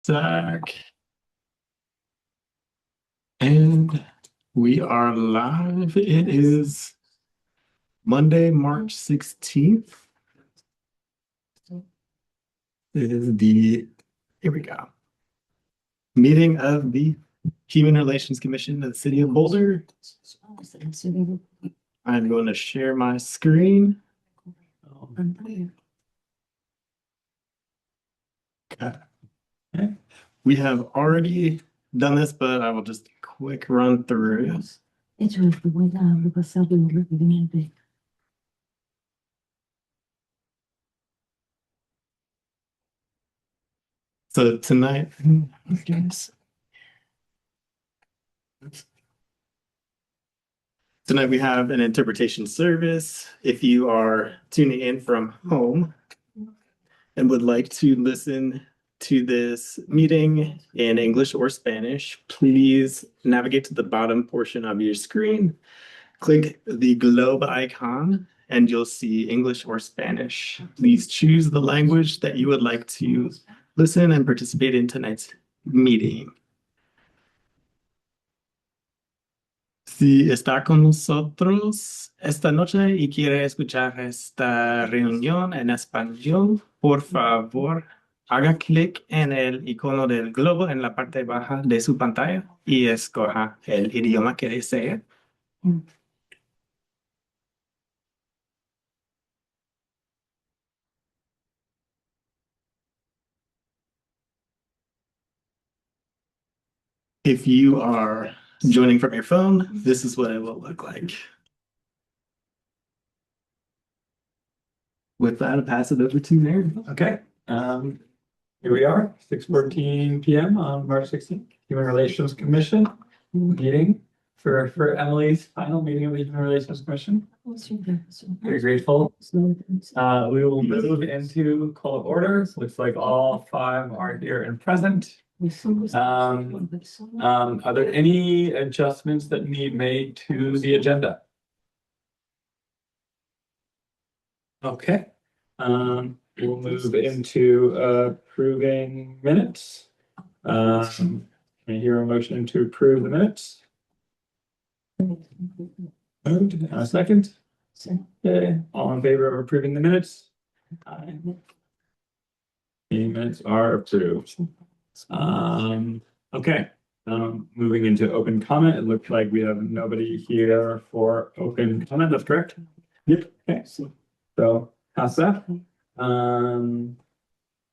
Zach. And we are live. It is Monday, March 16th. It is here we go, meeting of the Human Relations Commission of the City of Boulder. I'm going to share my screen. Okay. We have already done this, but I will just quick run through. So tonight, we have an interpretation service. If you are tuning in from home and would like to listen to this meeting in English or Spanish, please navigate to the bottom portion of your screen, click the globe icon, and you'll see English or Spanish. Please choose the language that you would like to listen and participate in tonight's meeting. Si está con nosotros esta noche y quiere escuchar esta reunión en español, por favor, haga clic en el icono del globo en la parte baja de su pantalla y escoja el idioma que desee. If you are joining from your phone, this is what it will look like. With that, I'll pass it over to Mary. Okay. Here we are, 6:14 p.m. on March 16th, Human Relations Commission meeting for Emily's final meeting of the Human Relations Commission. Very grateful. We will move into call of order. Looks like all 5 are here and present. Are there any adjustments that need made to the agenda? Okay. We'll move into approving minutes. Can I hear a motion to approve the minutes? Moved. A second. Okay. All in favor of approving the minutes? Aye. The minutes are approved. Okay. Moving into open comment. It looks like we have nobody here for open comment. That's correct? Yep. Okay. So pass that.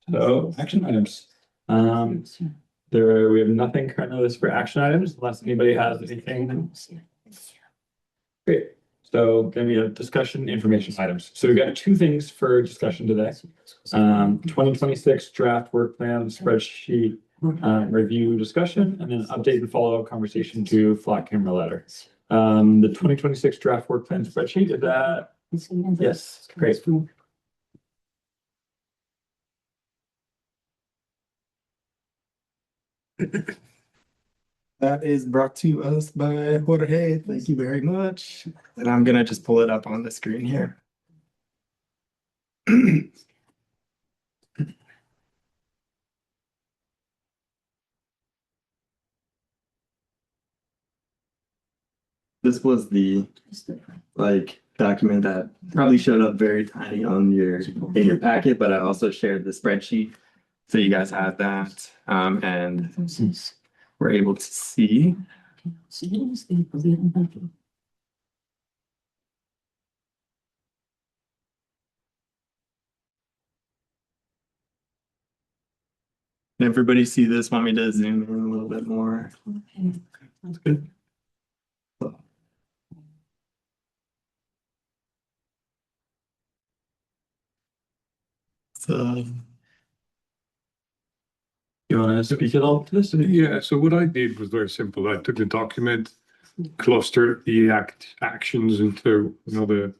So action items. We have nothing currently listed for action items unless anybody has anything. Great. So then we have discussion information items. So we've got 2 things for discussion today. 2026 draft work plan spreadsheet review discussion, and then update and follow-up conversation to flat camera letter. The 2026 draft work plan spreadsheet, is that? Yes, great. That is brought to us by Jorge. Thank you very much. And I'm gonna just pull it up on the screen here. This was the document that probably showed up very tiny on in your packet, but I also shared the spreadsheet. So you guys have that. And we're able to see. Can everybody see this? Want me to zoom in a little bit more? Okay, that's good. So you want to speak it all to this? Yeah, so what I did was very simple. I took the document, clustered the actions into the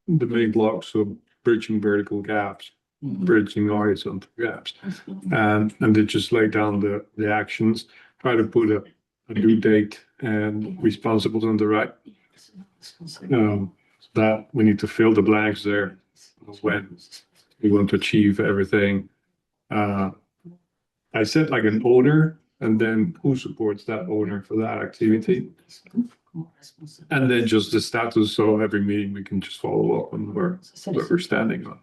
main blocks, so bridging vertical gaps, bridging horizontal gaps, and then just lay down the actions, try to put a due date and responsibles on the right. that we need to fill the blanks there when we want to achieve everything. I said like an owner and then who supports that owner for that activity. And then just the status, so every meeting we can just follow up on where we're standing on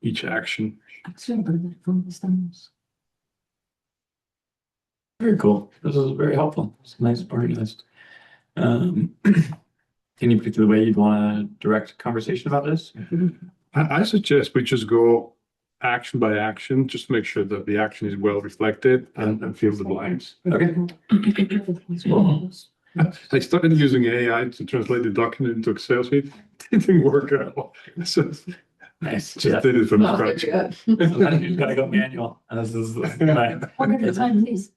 each action. Very cool. This is very helpful. It's nice organized. Any particular way you'd want to direct conversation about this? I suggest we just go action by action, just make sure that the action is well reflected and fill the blanks. Okay. I started using AI to translate the document into Excel sheet. Didn't work at all. So Nice. just did it from Oh, scratch. You just gotta go manual. This is right. One at a time, please.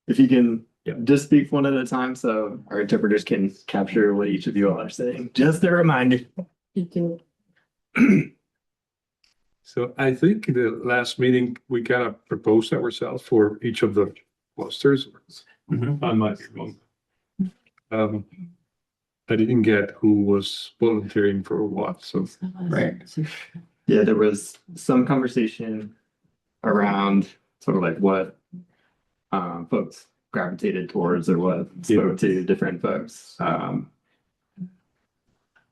If you can Yep. just speak one at a time so our interpreters can capture what each of you all are saying. Just a reminder. So I think the last meeting, we kind of proposed ourselves for each of the clusters. Mhm. I might be wrong. I didn't get who was volunteering for what, so Right. Yeah, there was some conversation around sort of like what folks gravitated towards or what spoke to different folks.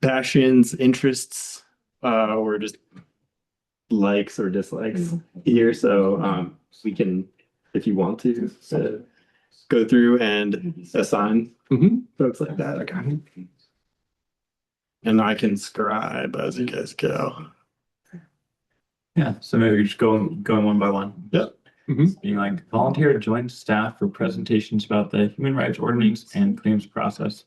Passions, interests, or just likes or dislikes here. So we can, if you want to, go through and assign Mhm. folks like that. Okay. And I can scribe as you guys go. Yeah. So maybe we just going one by one. Yep. Being like volunteer to join staff for presentations about the human rights ordinance and claims process.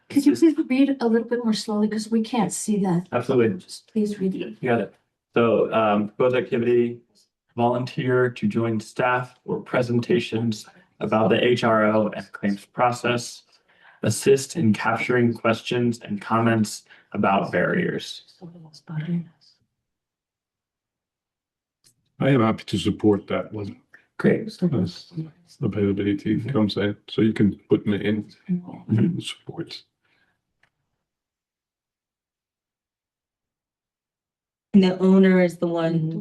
Could you please read a little bit more slowly because we can't see that? Absolutely. Just please read it. You got it. So proposed activity, volunteer to join staff for presentations about the HRO and claims process, assist in capturing questions and comments about barriers. I am happy to support that one. Great. As availability comes in, so you can put me in support. And the owner is the one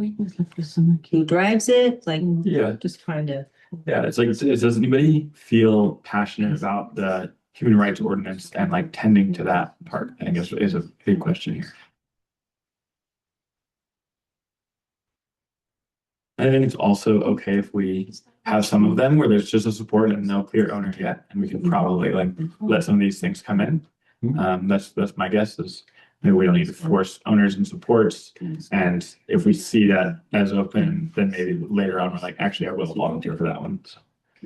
who drives it, like, Yeah. just trying to. Yeah, it's like, does anybody feel passionate about the human rights ordinance and like tending to that part? I guess is a big question here. I think it's also okay if we have some of them where there's just a support and no clear owner yet, and we can probably like let some of these things come in. That's my guess is maybe we don't need to force owners and supports. And if we see that as open, then maybe later on we're like, actually, I will volunteer for that one.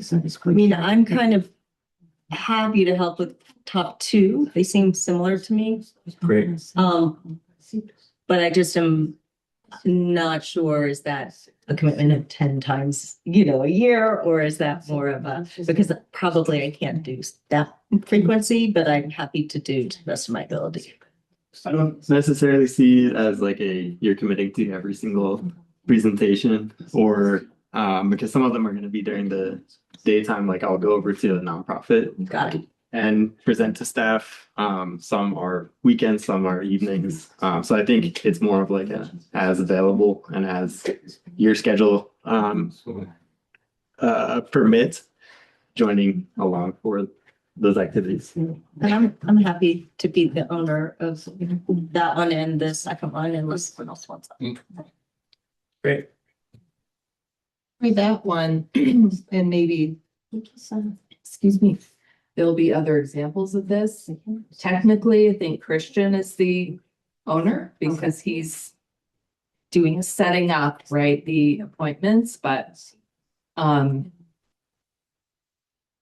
So. I mean, I'm kind of happy to help with top two. They seem similar to me. Great. But I just am not sure, is that a commitment of 10 times, a year, or is that more of a, because probably I can't do that frequency, but I'm happy to do to the best of my ability. I don't necessarily see it as like you're committing to every single presentation or because some of them are going to be during the daytime, like I'll go over to a nonprofit Got it. and present to staff. Some are weekends, some are evenings. So I think it's more of like as available and as your schedule permits joining along for those activities. And I'm happy to be the owner of that one and the second one unless someone else wants that. Great. Read that one and maybe, excuse me, there'll be other examples of this. Technically, I think Christian is the owner because he's setting up, right, the appointments, but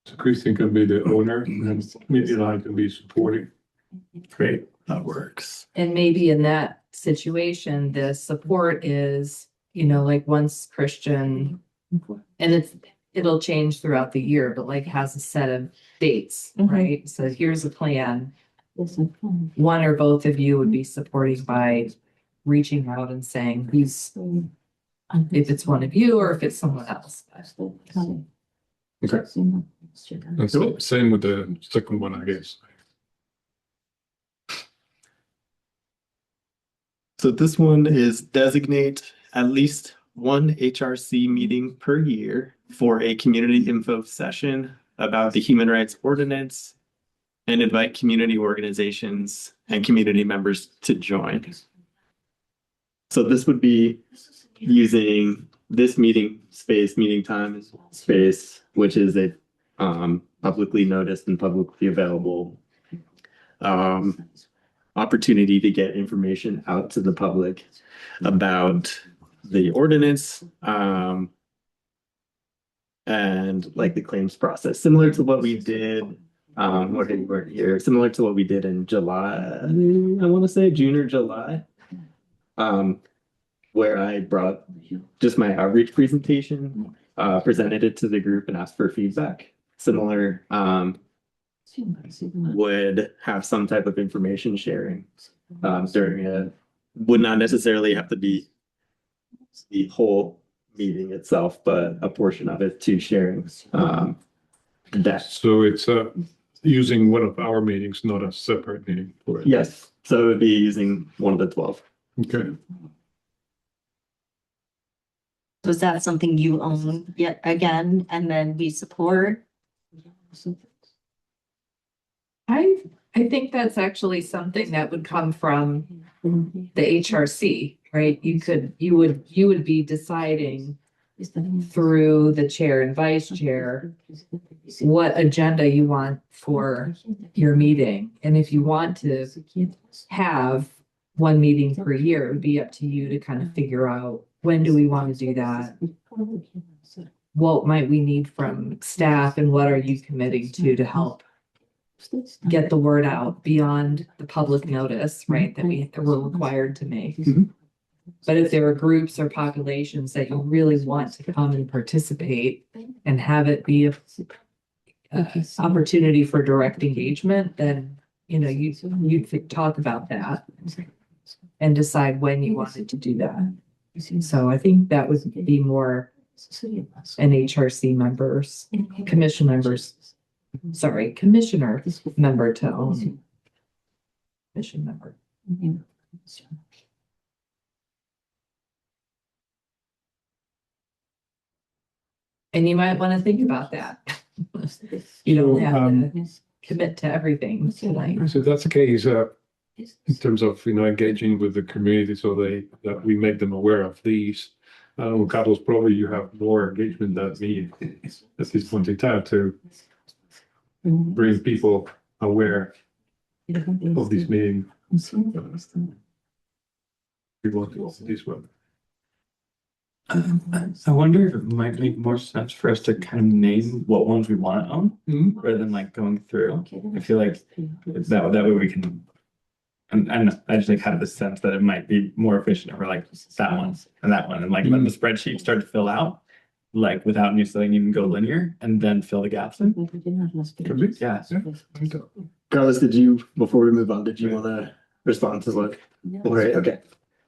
So Christian can be the owner and maybe I can be supporting. Great. That works. and maybe in that situation, the support is, like once Christian, and it'll change throughout the year, but like has a set of dates, right? So here's a plan. One or both of you would be supporting by reaching out and saying who's, if it's one of you or if it's someone else. Okay. That's the same with the second one, I guess. So this one is designate at least one HRC meeting per year for a community info session about the human rights ordinance and invite community organizations and community members to join. So this would be using this meeting space, meeting time space, which is a publicly noticed and publicly available opportunity to get information out to the public about the ordinance and like the claims process, similar to what we did similar to what we did in July, I want to say June or July, where I brought just my outreach presentation, presented it to the group and asked for feedback. Similar, would have some type of information sharing during it. Would not necessarily have to be the whole meeting itself, but a portion of it to sharing that. So it's using one of our meetings, not a separate meeting for it. Yes, so it would be using one of the 12. Okay. So is that something you own yet again, and then we support? I think that's actually something that would come from the HRC, right? You would be deciding through the chair and vice chair what agenda you want for your meeting. And if you want to have one meeting per year, it would be up to you to kind of figure out, when do we want to do that? What might we need from staff, and what are you committing to help get the word out beyond the public notice, right, that we're required to make? Mhm. But if there are groups or populations that you really want to come and participate and have it be a opportunity for direct engagement, then, you know, you'd talk about that and decide when you wanted to do that. So I think that would be more an HRC members, commissioner member to own. Commission member. And you might want to think about that. You don't have to commit to everything tonight. So if that's the case, in terms of, engaging with the community so that we make them aware of these. Carlos, probably you have more engagement than me at this point in time to bring people aware of this meeting. We want to open this one. I wonder if it might make more sense for us to kind of name what ones we want to own rather than like going through. I feel like that way we can. And I just like have the sense that it might be more efficient if we're like that one and that one, and like let the spreadsheet start to fill out, like without necessarily needing to go linear, and then fill the gaps in. Could be. Yeah. Carlos, before we move on, did you want to respond to look? All right, okay,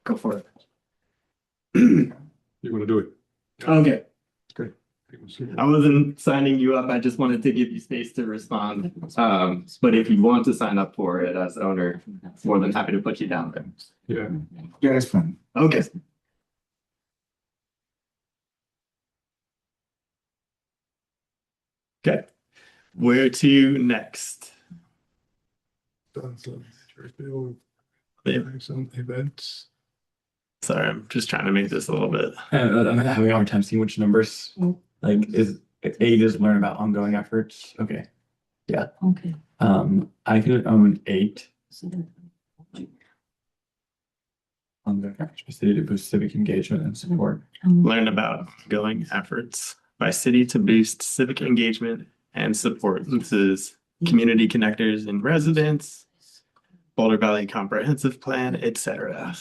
go for it. You want to do it? Okay, Great. I wasn't signing you up. I just wanted to give you space to respond. But if you want to sign up for it as owner, more than happy to put you down there. Yeah. Yeah, that's fine. Okay. Okay, where to next? Some events. Sorry, I'm just trying to make this a little bit. I'm having a hard time seeing which numbers. Like, is A just learn about ongoing efforts? Okay. Yeah. Okay. I can own 8 ongoing efforts for city to boost civic engagement and support. Learn about ongoing efforts by city to boost civic engagement and support. This is community connectors and residents, Boulder Valley Comprehensive Plan, etc.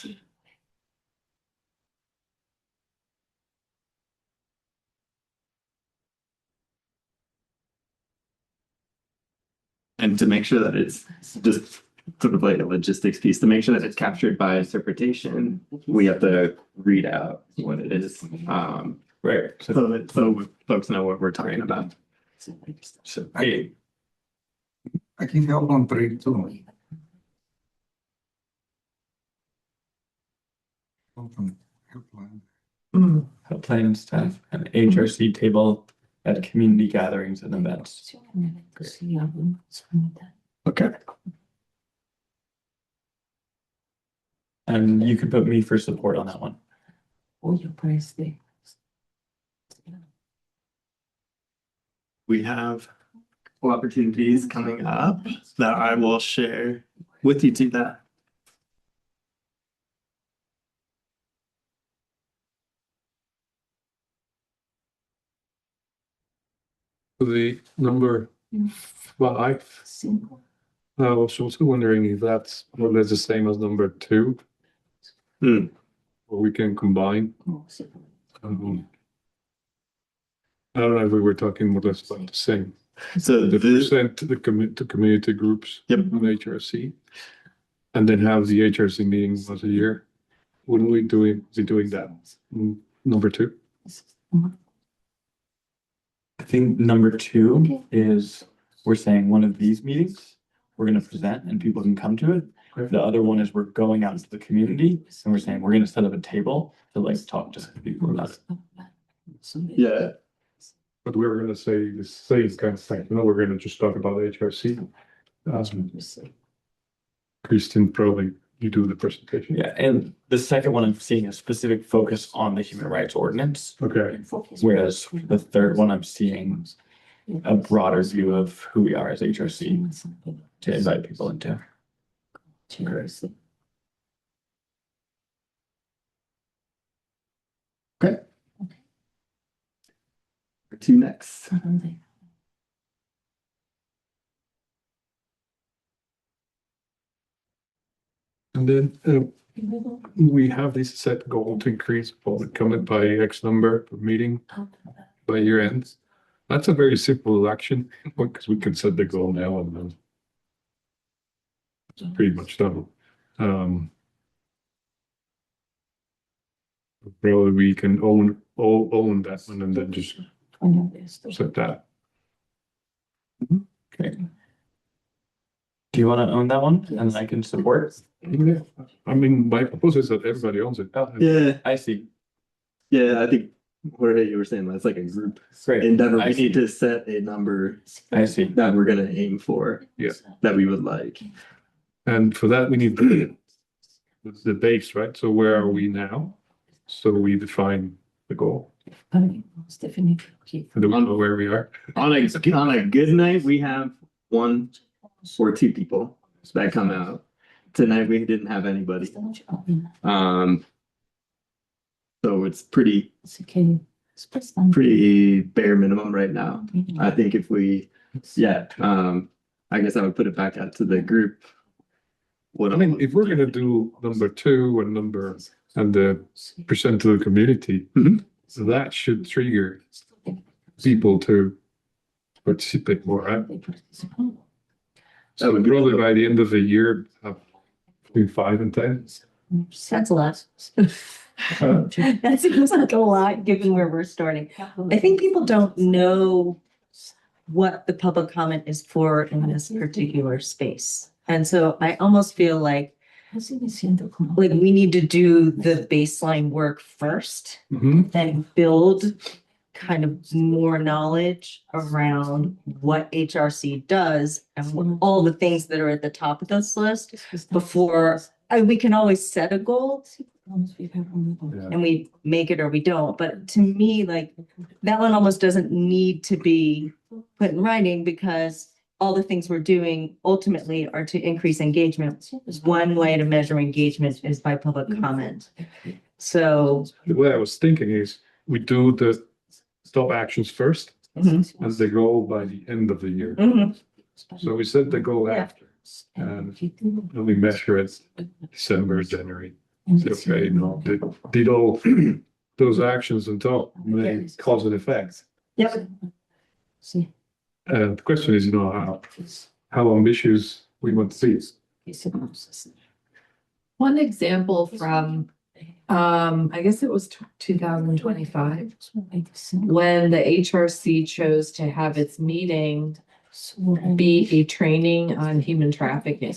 And to make sure that it's just sort of like a logistics piece, to make sure that it's captured by interpretation, we have to read out what it is. Right. So folks know what we're talking about. So A, I can help on 3 too. Helpline and staff, and HRC table at community gatherings and events. Okay. And you can put me for support on that one. We have opportunities coming up that I will share with you to that. The number 5, I was also wondering if that's more or less the same as number 2, Hmm. or we can combine. I don't know if we were talking more or less about the same. So The this, percent to the community groups. Yep. On HRC. And then have the HRC meeting once a year. Wouldn't we be doing that? Number 2? I think number 2 is, we're saying one of these meetings, we're gonna present and people can come to it. The other one is we're going out into the community and we're saying we're gonna set up a table to like talk to people about it. yeah, But we were gonna say the same kind of thing. No, we're gonna just talk about HRC. Christian, probably you do the presentation. Yeah, and the second one I'm seeing a specific focus on the human rights ordinance. Okay, Whereas the third one, I'm seeing a broader view of who we are as HRC to invite people into. okay. 2 next. and then we have this set goal to increase public comment by X number per meeting by year end. That's a very simple action because we can set the goal now and then it's pretty much done. Probably we can own that one and then just set that. Okay. Do you want to own that one and then I can support? Yeah, I mean, my proposal is that everybody owns it. Yeah, I see. yeah, I think where you were saying that's like a group Great. endeavor. I We see. need to set a number I see. that we're gonna aim for. Yeah. That we would like. And for that, we need the base, right? So where are we now? So we define the goal. And do we know where we are? On a good night, we have 1 or 2 people that come out. Tonight, we didn't have anybody. So it's pretty bare minimum right now. I think if we, I guess I would put it back out to the group. What I mean, if we're gonna do number 2 and the percent to the community, Mhm. so that should trigger people to participate more, right? So would be probably cool. by the end of the year, have between 5 and 10. That's a lot. That seems like a lot, given where we're starting. I think people don't know what the public comment is for in this particular space. And so I almost feel like we need to do the baseline work first, then build kind of more knowledge around what HRC does and what, all the things that are at the top of this list before we can always set a goal and we make it or we don't. But to me, like that one almost doesn't need to be put in writing because all the things we're doing ultimately are to increase engagement. One way to measure engagement is by public comment. So The way I was thinking is we do the top actions first and the goal by the end of the year. So we set the goal Yeah. after and then we measure it December, January. Say, okay, no, did all those actions on top make cause and effect? Yep. The question is, how ambitious we want to be. One example from, I guess it was 2025, when the HRC chose to have its meeting be a training on human trafficking.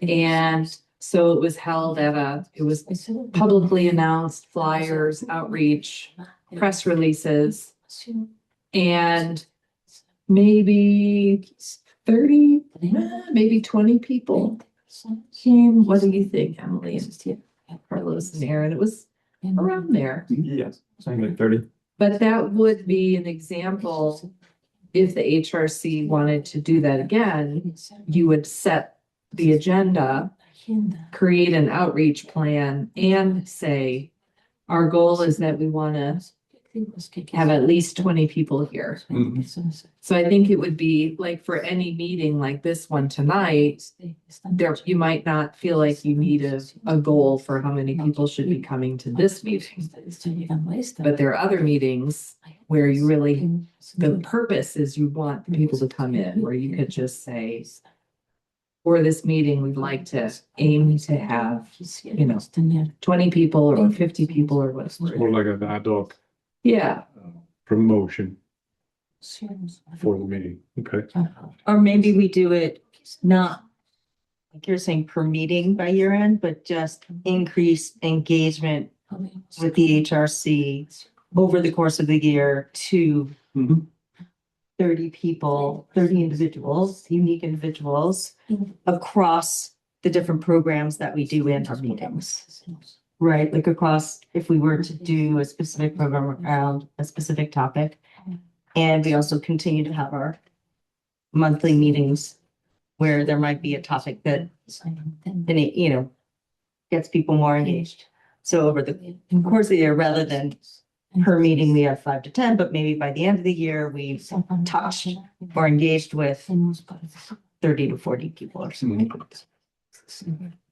And So it was held it was publicly announced, flyers, outreach, press releases, and maybe 30, maybe 20 people came. What do you think, Emily and Carlos and Aaron? It was around there. Yes, something like 30. But that would be an example. If the HRC wanted to do that again, you would set the agenda, create an outreach plan, and say, our goal is that we want to have at least 20 people here. So I think it would be like for any meeting like this one tonight, there, you might not feel like you need a goal for how many people should be coming to this meeting. But there are other meetings where you really, the purpose is you want people to come in, where you could just say, for this meeting, we'd like to aim to have, 20 people or 50 people or whatever. More like an ad hoc Yeah. promotion for the meeting. Okay. Or maybe we do it not, like you're saying, per meeting by year end, but just increase engagement with the HRC over the course of the year to Mhm. 30 people, 30 individuals, unique individuals across the different programs that we do in our meetings. Right, like across, if we were to do a specific program around a specific topic. And we also continue to have our monthly meetings where there might be a topic that, gets people more engaged. So over the course of the year, rather than per meeting, we have 5 to 10, but maybe by the end of the year, we've touched or engaged with 30 to 40 people or something.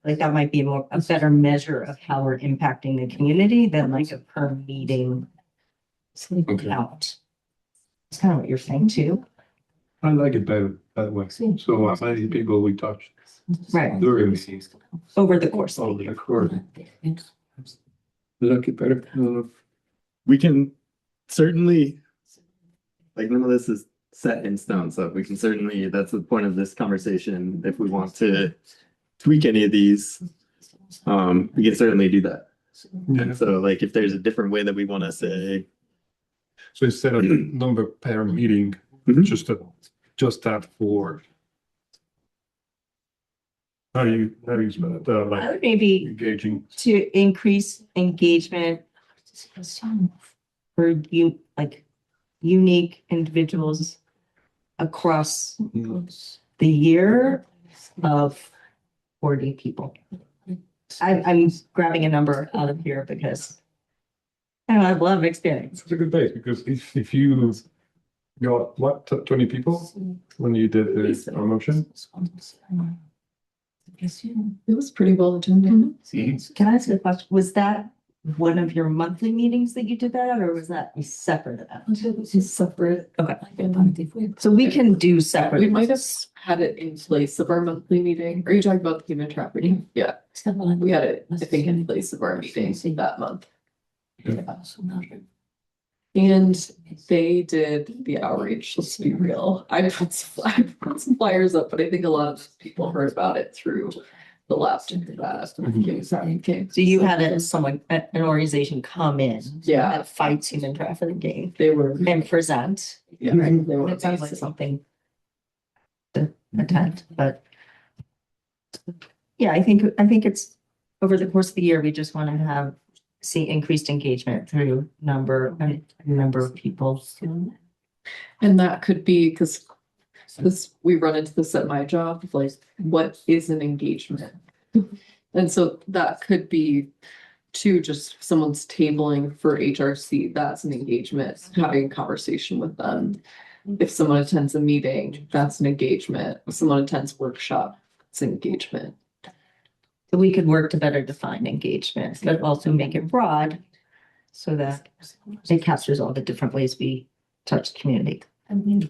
Like that might be a better measure of how we're impacting the community than like a per meeting count. It's kind of what you're saying too. I like it better that way. So how many people we touched Right. during the meeting? Over the course of Oh, the year. of course. Does that get better? I don't know. We can certainly, like, none of this is set in stone, so we can certainly, that's the point of this conversation. If we want to tweak any of these, we can certainly do that. Yeah. So like, if there's a different way that we want to say, So instead of number per meeting, Mhm. just that for. How do you spell it? I Like would maybe engaging. to increase engagement for you, like unique individuals across the year of 40 people. I'm grabbing a number out of here because I don't have a lot of experience. It's a good base because if you got what, 20 people when you did the promotion? It was pretty well attended. Can I ask you a question? Was that one of your monthly meetings that you did that at, or was that a separate event? Separate. Okay. So we can do separate. We might have had it in place of our monthly meeting. Are you talking about the human trafficking? Yeah, we had it, I think, in place of our meeting that month. And they did the outreach, let's be real. I put some flyers up, but I think a lot of people heard about it through the left and that. So you had an organization come in Yeah, that fights human trafficking they were. and present. Yeah, And they were it sounds like amazing. something to attend, but yeah, I think it's over the course of the year, we just want to see increased engagement through number of people. And that could be because we run into this at my job, like what is an engagement? And so that could be too, just someone's tabling for HRC, that's an engagement, having a conversation with them. If someone attends a meeting, that's an engagement. If someone attends workshop, it's an engagement. So we could work to better define engagement, but also make it broad so that it captures all the different ways we touch the community.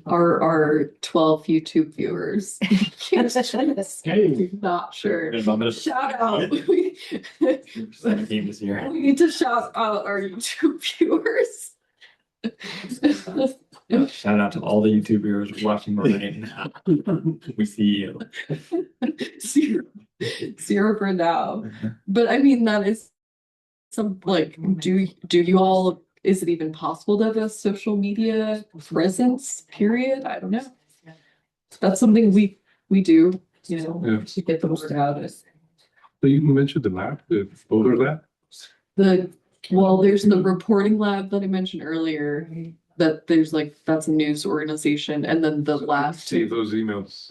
Our 12 YouTube viewers. Hey. Not sure. In about a minute. Shout out. Game this year. We need to shout out our YouTube viewers. Shout out to all the YouTube viewers watching right now. We see you. zero for now. But I mean, that is some like, do you all, is it even possible to have a social media presence, period? I don't know. That's something we do, you know, Yeah. to get the word out. So you mentioned the lab, the photo lab. Well, there's the reporting lab that I mentioned earlier, that there's like, that's a news organization, and then the lab. See those emails,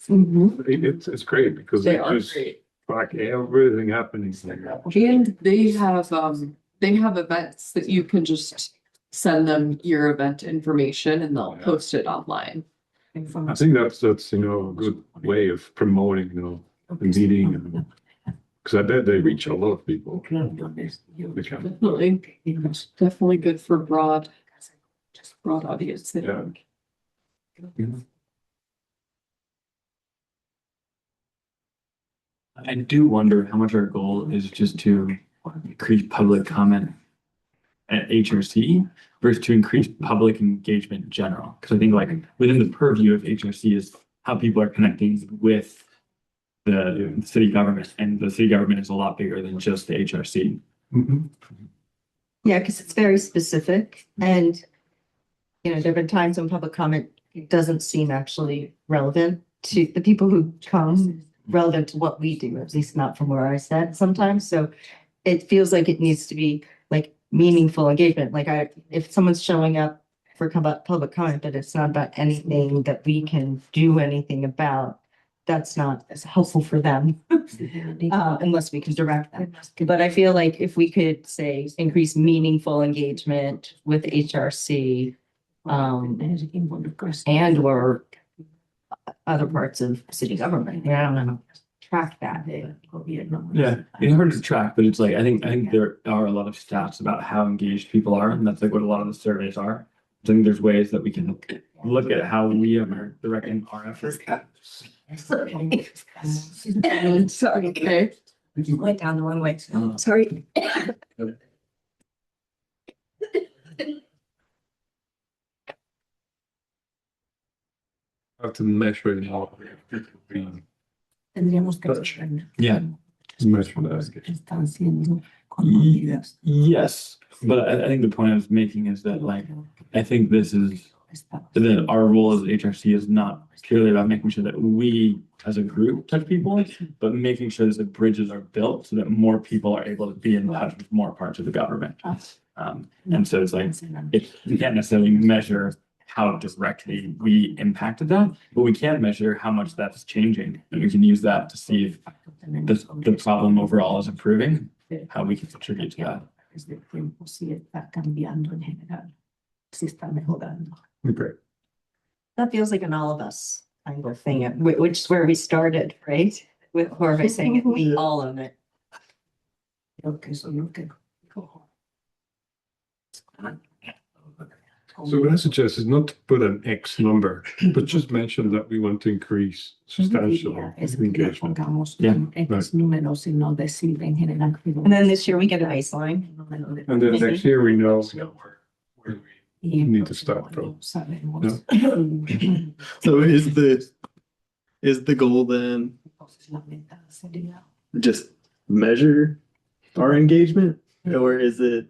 Mhm. it's great because They they are just great. track everything happening there. And they have events that you can just send them your event information and they'll post it online. I think that's, you know, a good way of promoting, you know, the meeting and, because I bet they reach a lot of people. Definitely, definitely good for broad audience. Yeah. I do wonder how much our goal is just to increase public comment at HRC versus to increase public engagement in general. Because I think like within the purview of HRC is how people are connecting with the city government, and the city government is a lot bigger than just the HRC. Mhm. Yeah, because it's very specific and, you know, there have been times when public comment doesn't seem actually relevant to the people who come, relevant to what we do, at least not from where I said sometimes. So it feels like it needs to be like meaningful engagement. Like if someone's showing up for public comment, but it's not about anything that we can do anything about, that's not as helpful for them. Unless we can direct them. But I feel like if we could say increase meaningful engagement with HRC, and or other parts of city government, I don't know, track that. Yeah, it's hard to track, but it's like I think there are a lot of stats about how engaged people are, and that's like what a lot of the surveys are. I think there's ways that we can look at how we are directing our efforts. Sorry, Okay. went down the wrong way. Sorry. Have to measure it all. Tendríamos que. Yeah. Measure that. Están siendo Yes, but I think the point I was making is that like I think this is that our role as HRC is not purely about making sure that we as a group touch people, but making sure that the bridges are built so that more people are able to be in touch with more parts of the government. And so it's like we can't necessarily measure how directly we impacted that, but we can measure how much that's changing, and we can use that to see if the problem overall is improving, how we can contribute to that. Desde tiempo sí está cambiando en general. Sí está mejorando. Great. That feels like an all of us kind of thing, which is where we started, right? With Jorge saying it, we all own it. Creo que eso es lo que. So what I suggest is not to put an X number, but just mention that we want to increase substantial Es que le engagement. pongamos Yeah, X números y no decir en general. And then this year we get a baseline. And then next year we know where we need to start from. Sabemos. So is the goal then Entonces la meta sería just measure our engagement, or is it,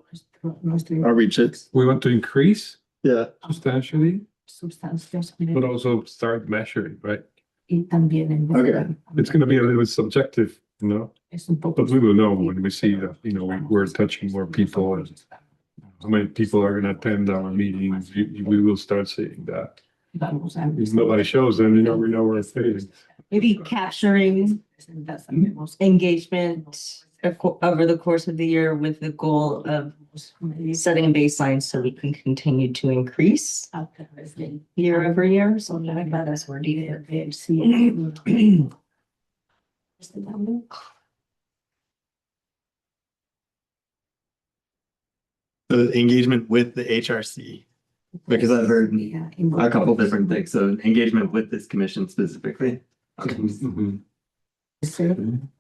nuestro are we just, We want to increase yeah, substantially, sustancias but also start measuring, right? y también en Okay. It's going to be a little bit subjective, you know, es un poco. but we will know when we see that, you know, we're touching more people and how many people are going to attend our meetings. We will start seeing that. Vamos a If nobody shows them, you know, we know where it's fading. Maybe capturing engagement over the course of the year with the goal of setting a baseline so we can continue to increase year over year. So like that as we're needed. the engagement with the HRC? Because I've heard a couple different things, so engagement with this commission specifically. Mhm.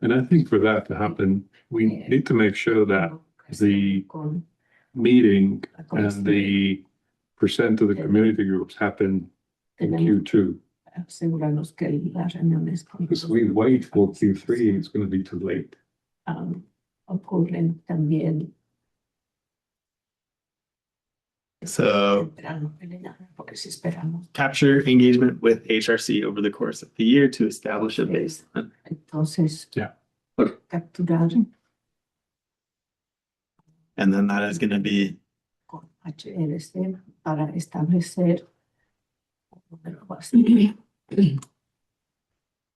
And I think for that to happen, we need to make sure that the meeting and the percent of the community groups happen in Q2. asegurarnos que las reuniones Because we wait for Q3, it's gonna be too late. ocurren también So temprano, porque si esperamos, capture engagement with HRC over the course of the year to establish a baseline. entonces Yeah. capturar And then that is going to be con HRC para establecer un número básico.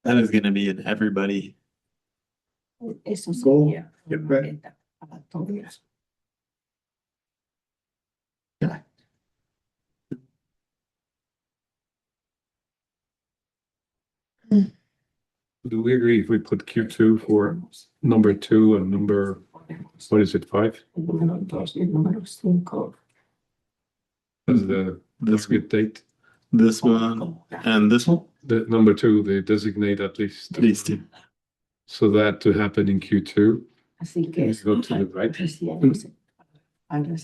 that is going to be in everybody. Eso Goal. sería una Yep. meta para todos. Do we agree if we put Q2 for number 2 and number, what is it, 5? El número 2 y el número 5. As the This target date? this one and this one. The number 2, they designate at least. These two. So that to happen in Q2, Así que you go to the right, Ahora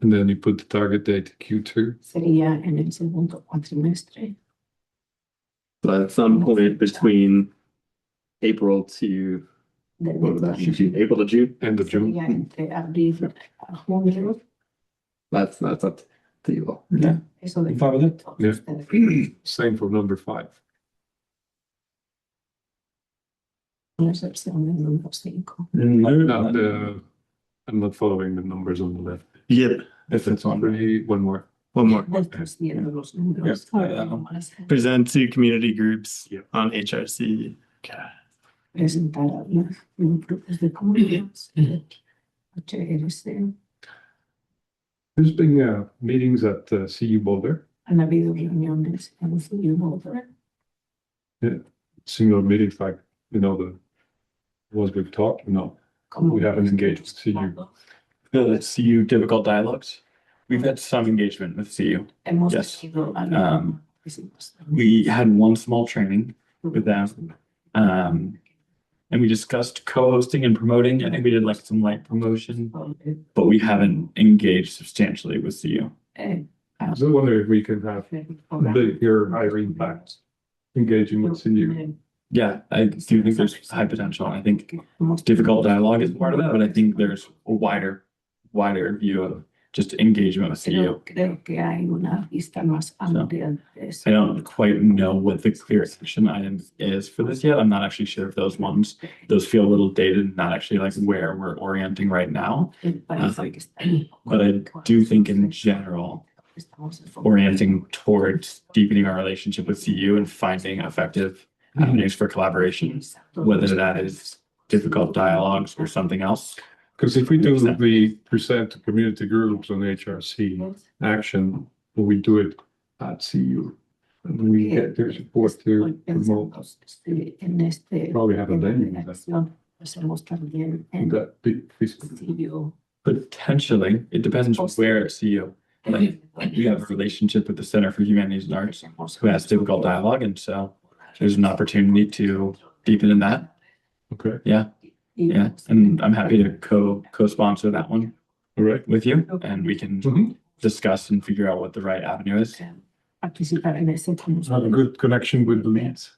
and then you put the target date Q2. sería en el segundo cuatrimestre, But at some point between April to del what was that? April to June. End of June. sería entre abril a junio. That's up to you all. Yeah. Eso de You fine with it? todos Yeah. ustedes, Same for number 5. con excepción del número 5. Now, I'm not following the numbers on the left. Yep. If it's on. One more. One more. Estos dieron los números. Present to community groups Yep. on HRC. Okay. Presentar a los grupos de comunidad. HRC. There's been meetings at CU Boulder, Han habido reuniones en el Boulder, single meetings like, the ones we've talked, no. como We haven't engaged with CU. The CU difficult dialogues. We've had some engagement with CU. Hemos Yes. tenido We had one small training with them. And we discussed co-hosting and promoting. I think we did like some light promotion, but we haven't engaged substantially with CU. So I wonder if we can have bigger, higher impact engaging with CU. Yeah, I do think there's high potential. I think difficult dialogue is part of that, but I think there's a wider view of just engagement with CU. Creo que hay una vista más amplia de eso. I don't quite know what the clear action item is for this yet. I'm not actually sure if those feel a little dated, not actually like where we're orienting right now. Parece que está- But I do think in general, orienting towards deepening our relationship with CU and finding effective avenues for collaboration, whether that is difficult dialogues or something else. Because if we do, we present to community groups on HRC action, we do it at CU. And we get their support to promote En este Probably have a venue en that- acción, hacemos también en that big physical. CU. Potentially, it depends where at CU. Like, we have a relationship with the Center for Humanities and Arts, who has difficult dialogue, and so there's an opportunity to deepen in that. Okay, Yeah, and I'm happy to co-sponsor that one all right. with you, and we can Mhm. discuss and figure out what the right avenue is. Participar en ese Have a good connection with the leads.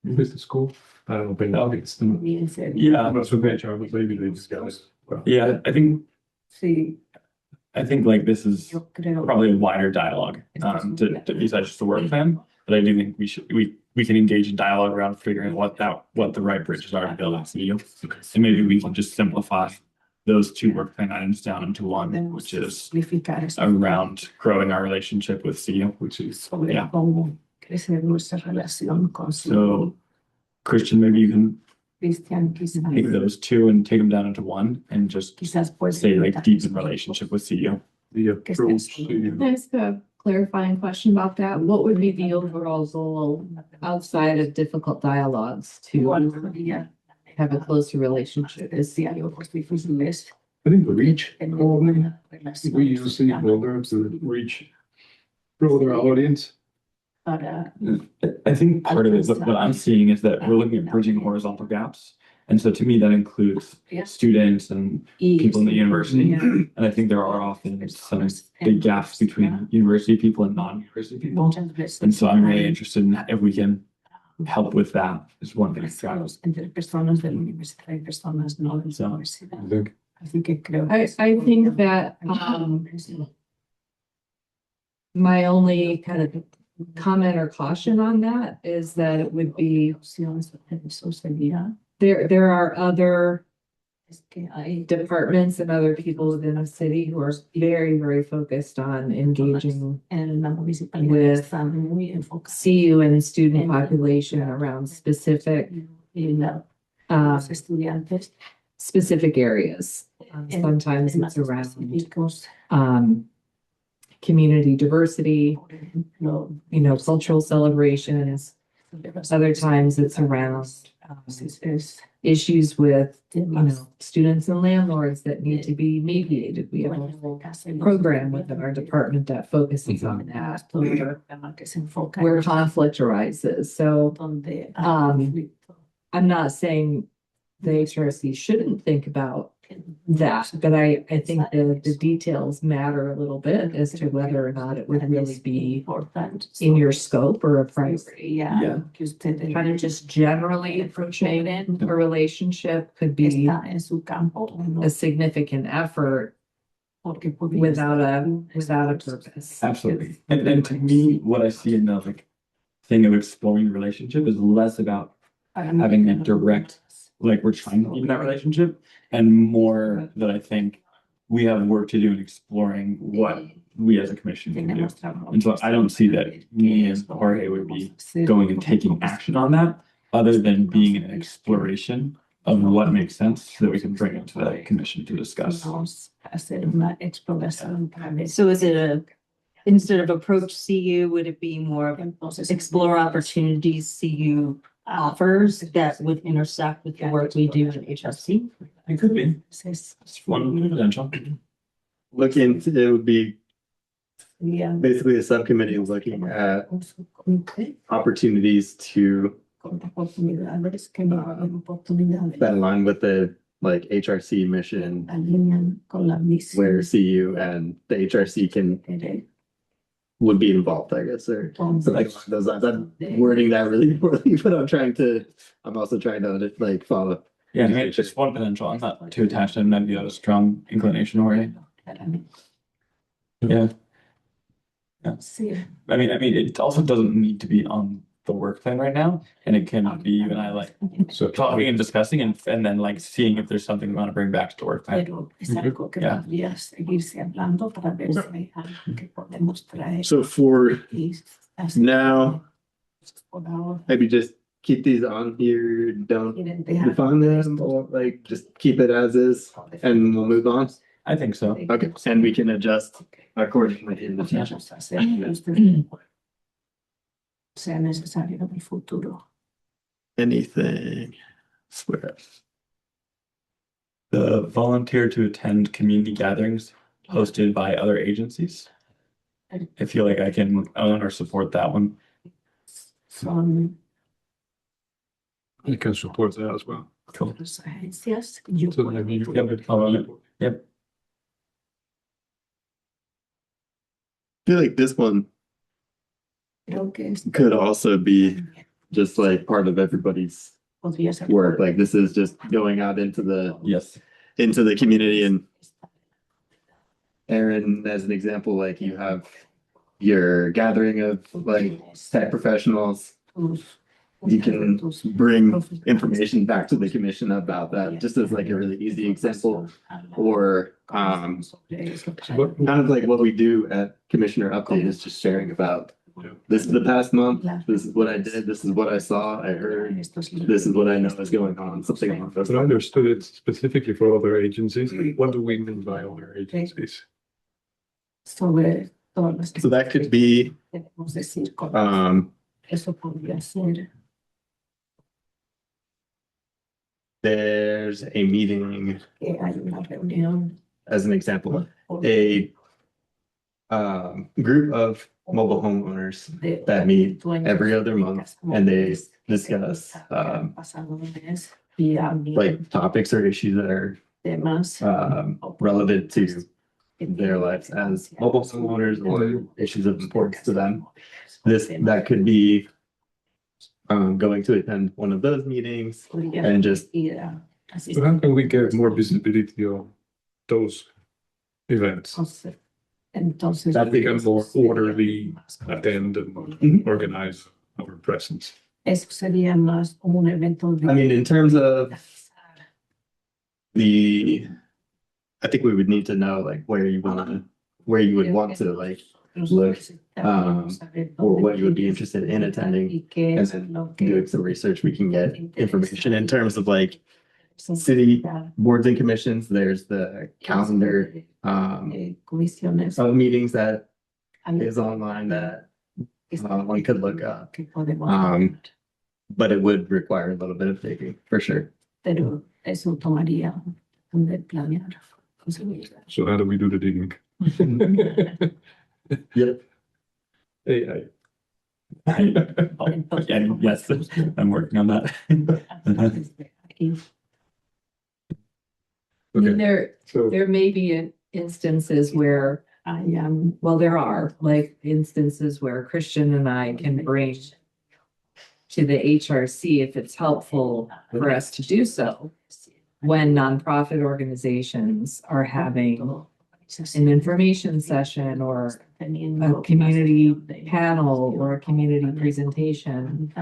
Business school. I don't think that it's. también sería. Yeah, That's with HR, but maybe they just got it. Well, yeah, Sí, I think like this is yo creo. probably a wider dialogue, to besides just the work plan. But I do think we can engage in dialogue around figuring what the right bridges are to build at CU. And maybe we can just simplify those two work plan items down into one, which is Simplificar eso. around growing our relationship with CU. which is, Sobre Yeah. cómo crecer nuestra relación con So CU. Christian, maybe you can Cristian, quizás. take those two and take them down into one and just Quizás puede say like deepen relationship with CU. the approach to. Can I ask a clarifying question about that? What would be the overall goal outside of difficult dialogues to have a closer relationship? Is Diálogos difíciles. I think the reach, Tener probably. una relación We use the Boulder to reach broader audience. para I think part of it, what I'm seeing is that we're looking at bridging horizontal gaps. And so to me, that includes students and people in the university. Yeah. And I think there are often some big gaps between university people and non-university people. And so I'm really interested in if we can help with that is one thing. Entre personas de la universidad y personas no de la universidad. I think. Así que creo. I think that, my only kind of comment or caution on that is that it would be, Eso sería, there are other es que hay departments and other people within the city who are very, very focused on engaging en la municipalidad With están muy enfocados CU and student population around specific, en uh, los estudiantes. specific areas. en Sometimes temas it's around, específicos, community diversity, por ejemplo, cultural celebrations. Other times it's around, es issues with, temas students and landlords that need to be mediated. We have a whole program within our department that focuses on that, que se enfoca where conflict arises. So donde conflicto. I'm not saying the HRC shouldn't think about that, but I think the details matter a little bit as to whether or not it would really be in your scope or a priority. Yeah. Kind of just generally approaching a relationship could be está en su campo o no, a significant effort porque podría without estar a purpose. Absolutely. And to me, what I see in the thing of exploring relationship is less about having a direct, we're trying to deepen that relationship, and more that I think we have work to do in exploring what we as a commission can do. And so I don't see that me as RA would be going and taking action on that, other than being an exploration of what makes sense so that we can bring it to the commission to discuss. Hacer una exploración para ver So is it instead of approach CU, would it be more of entonces explore opportunities CU offers that would intersect with the work we do in HFC? It could be. Entonces, It's one potential. Look into, it would be sería basically a subcommittee looking at un subcomité opportunities to con oportunidades que no hay oportunidades that align with the HRC mission alinean con la misión where CU and the HRC would be involved, I guess, or something along those lines. I'm wording that really poorly, but I'm also trying to follow. Yeah, I mean, it's just one potential. I'm not too attached and maybe have a strong inclination already. Yeah. Sí, I mean, it also doesn't need to be on the work plan right now, and it can be you and I So talking and discussing and then seeing if there's something we want to bring back to the work plan. pero es algo que Yeah. podría seguirse hablando para ver si hay algo que podemos traer. So for Y así now, por ahora, maybe just keep these on here, don't quieren dejar define them, or just keep it as is, and we'll move on. I think so. Okay, and we can adjust accordingly in the future. Vamos a hacer este- sea necesario en el futuro. Anything, swear. The volunteer to attend community gatherings hosted by other agencies. I feel like I can own or support that one. Son I can support that as well. Cool. las agencias. Yo So puedo- maybe you- Yep, I'll own it. Yep. I feel like this one creo que es- could also be just part of everybody's podría ser work. This is just going out into the Yes. community. And Aaron, as an example, you have your gathering of tech professionals. You can bring information back to the commission about that, just as a really easy example. Or kind of what we do at Commissioner Update is just sharing about this is the past month, this is what I did, this is what I saw, I heard, this is what I know is going on, something along those But I lines. understood it specifically for other agencies. What do we mean by other agencies? sobre todas las que So that could be, queremos decir con eso podría ser there's a meeting, que hay una reunión as an example, a group of mobile homeowners that meet every other month, and they discuss y like topics or issues that are temas. relevant to their lives as mobile homeowners or issues of importance to them. That could be going to attend one of those meetings and just So how can we get more visibility on those events? Entonces, That become more orderly, attend and Mhm. organize our presence. eso sería más como un evento I mean, in terms of I think we would need to know like where you would want to like look, or what you would be interested in attending, and then doing some research, we can get information in terms of like city boards and commissions. There's the calendar comisiones of meetings that is online that one could look up. But it would require a little bit of digging for sure. Pero eso tomaría de planear. So how do we do the digging? Yep. Hey, and yes, I'm working on that. I mean, Okay, so there may be instances where, I am well, there are like instances where Christian and I can bring to the HRC if it's helpful for us to do so, when nonprofit organizations are having an information session or a community panel or a community presentation.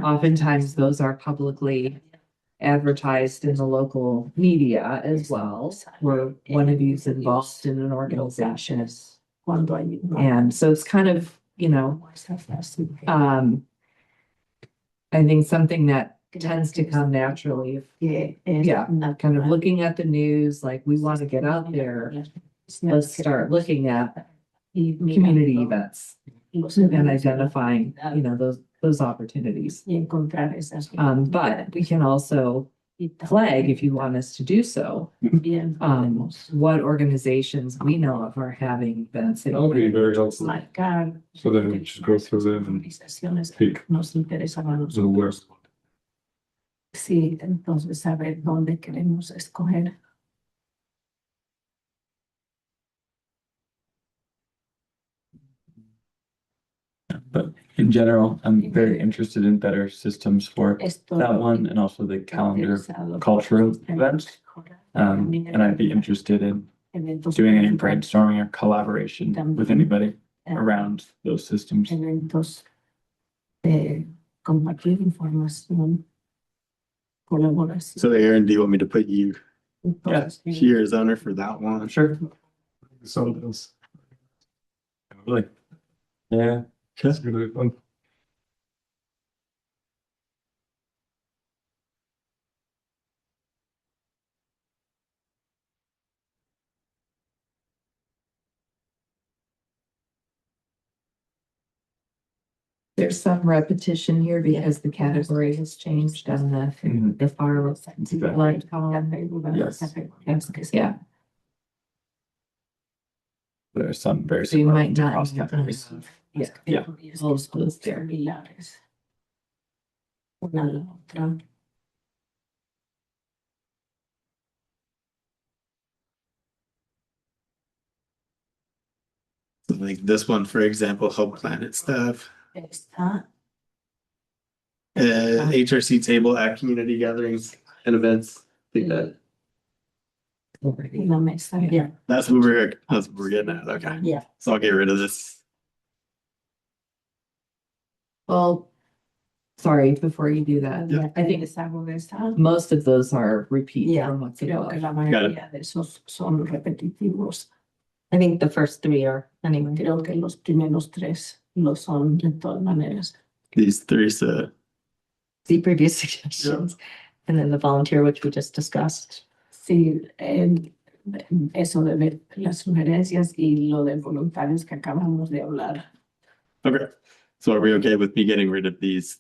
Oftentimes those are publicly advertised in the local media as well, where one of you's involved in an organization. And so it's kind of, I think something that tends to come naturally. Yeah, kind of looking at the news, like we want to get out there. Let's start looking at community events and identifying, those opportunities. But we can also flag, if you want us to do so, what organizations we know of are having events. that would be very helpful. So then we just go through them and pick the worst. Sí, entonces saber dónde queremos escoger. But in general, I'm very interested in better systems for that one and also the calendar of cultural events. And I'd be interested in doing any brainstorming or collaboration with anybody around those systems. Eventos de compartir información, colaboración. So Aaron, do you want me to put you Entonces, here as owner for that one? Sure. Something else. Really? Yeah. That's really fun. There's some repetition here because the category has changed on the far right column. Yes. Yeah, There's some very so you similar might not. cross categories. Yeah. Those there. Similares. Una a la otra. So like this one, for example, Help Planet stuff. Está HRC table at community gatherings and events. I think that una mesa. Yeah. that's what we're getting at. Okay. Yeah. So I'll get rid of this. Well, sorry, before you do that, Yeah. I think Deshago de esa. most of those are repeat Yeah, from what's Creo que above. la mayoría de esos son repetitivos. I think the first three are anyway. Creo que los primeros tres lo son de todas maneras. These three, so See previous suggestions. And then the volunteer, which we just discussed. Sí, eso de ver las sugerencias y lo de voluntarios que acabamos de hablar. okay. So are we okay with me getting rid of these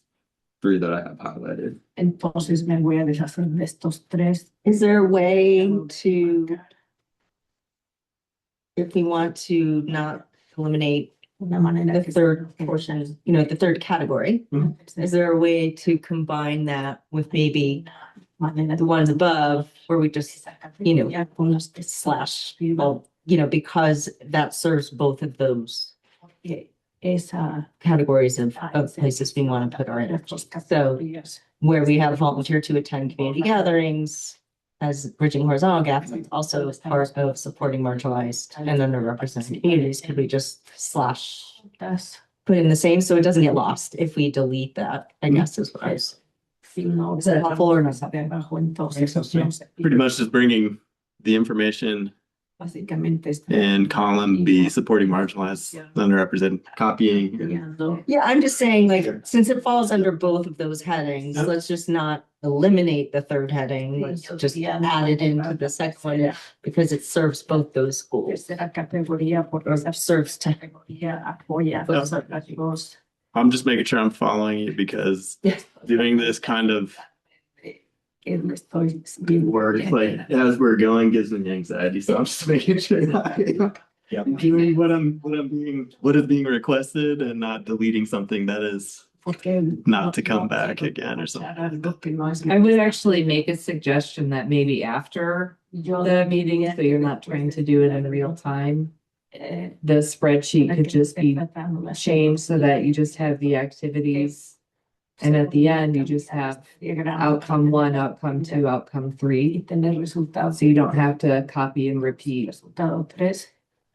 three that I have highlighted? Entonces me voy a deshacer de estos tres. Is there a way to, if we want to not eliminate Una manera the que third portion, the third category, is there a way to combine that with maybe manera the ones above where we just, you know, con los que slash, well, you know, because that serves both of those esa categories of places we want to put our energy. So where we have volunteer to attend community gatherings as bridging horizontal gaps, it's also part of supporting marginalized and underrepresented communities. Could we just slash put in the same so it doesn't get lost if we delete that, I guess is what I was. no Is that helpful or not? Pretty much just bringing the information básicamente in column B, supporting marginalized, underrepresented, copying. Yeah, I'm just saying, like, since it falls under both of those headings, let's just not eliminate the third heading. Let's just add it into the second one because it serves both those schools. tercera categoría porque esa Serves to. categoría apoya los objetivos I'm just making sure I'm following you because doing this kind of que lo estoy viendo. work, like as we're going, gives me anxiety. So I'm just making sure that I'm doing what is being requested and not deleting something that is not to come back again or something. I would actually make a suggestion that maybe after the meeting, so you're not trying to do it in real time, the spreadsheet could just be changed so that you just have the activities. And at the end, you just have outcome 1, outcome 2, outcome 3. So you don't have to copy and repeat,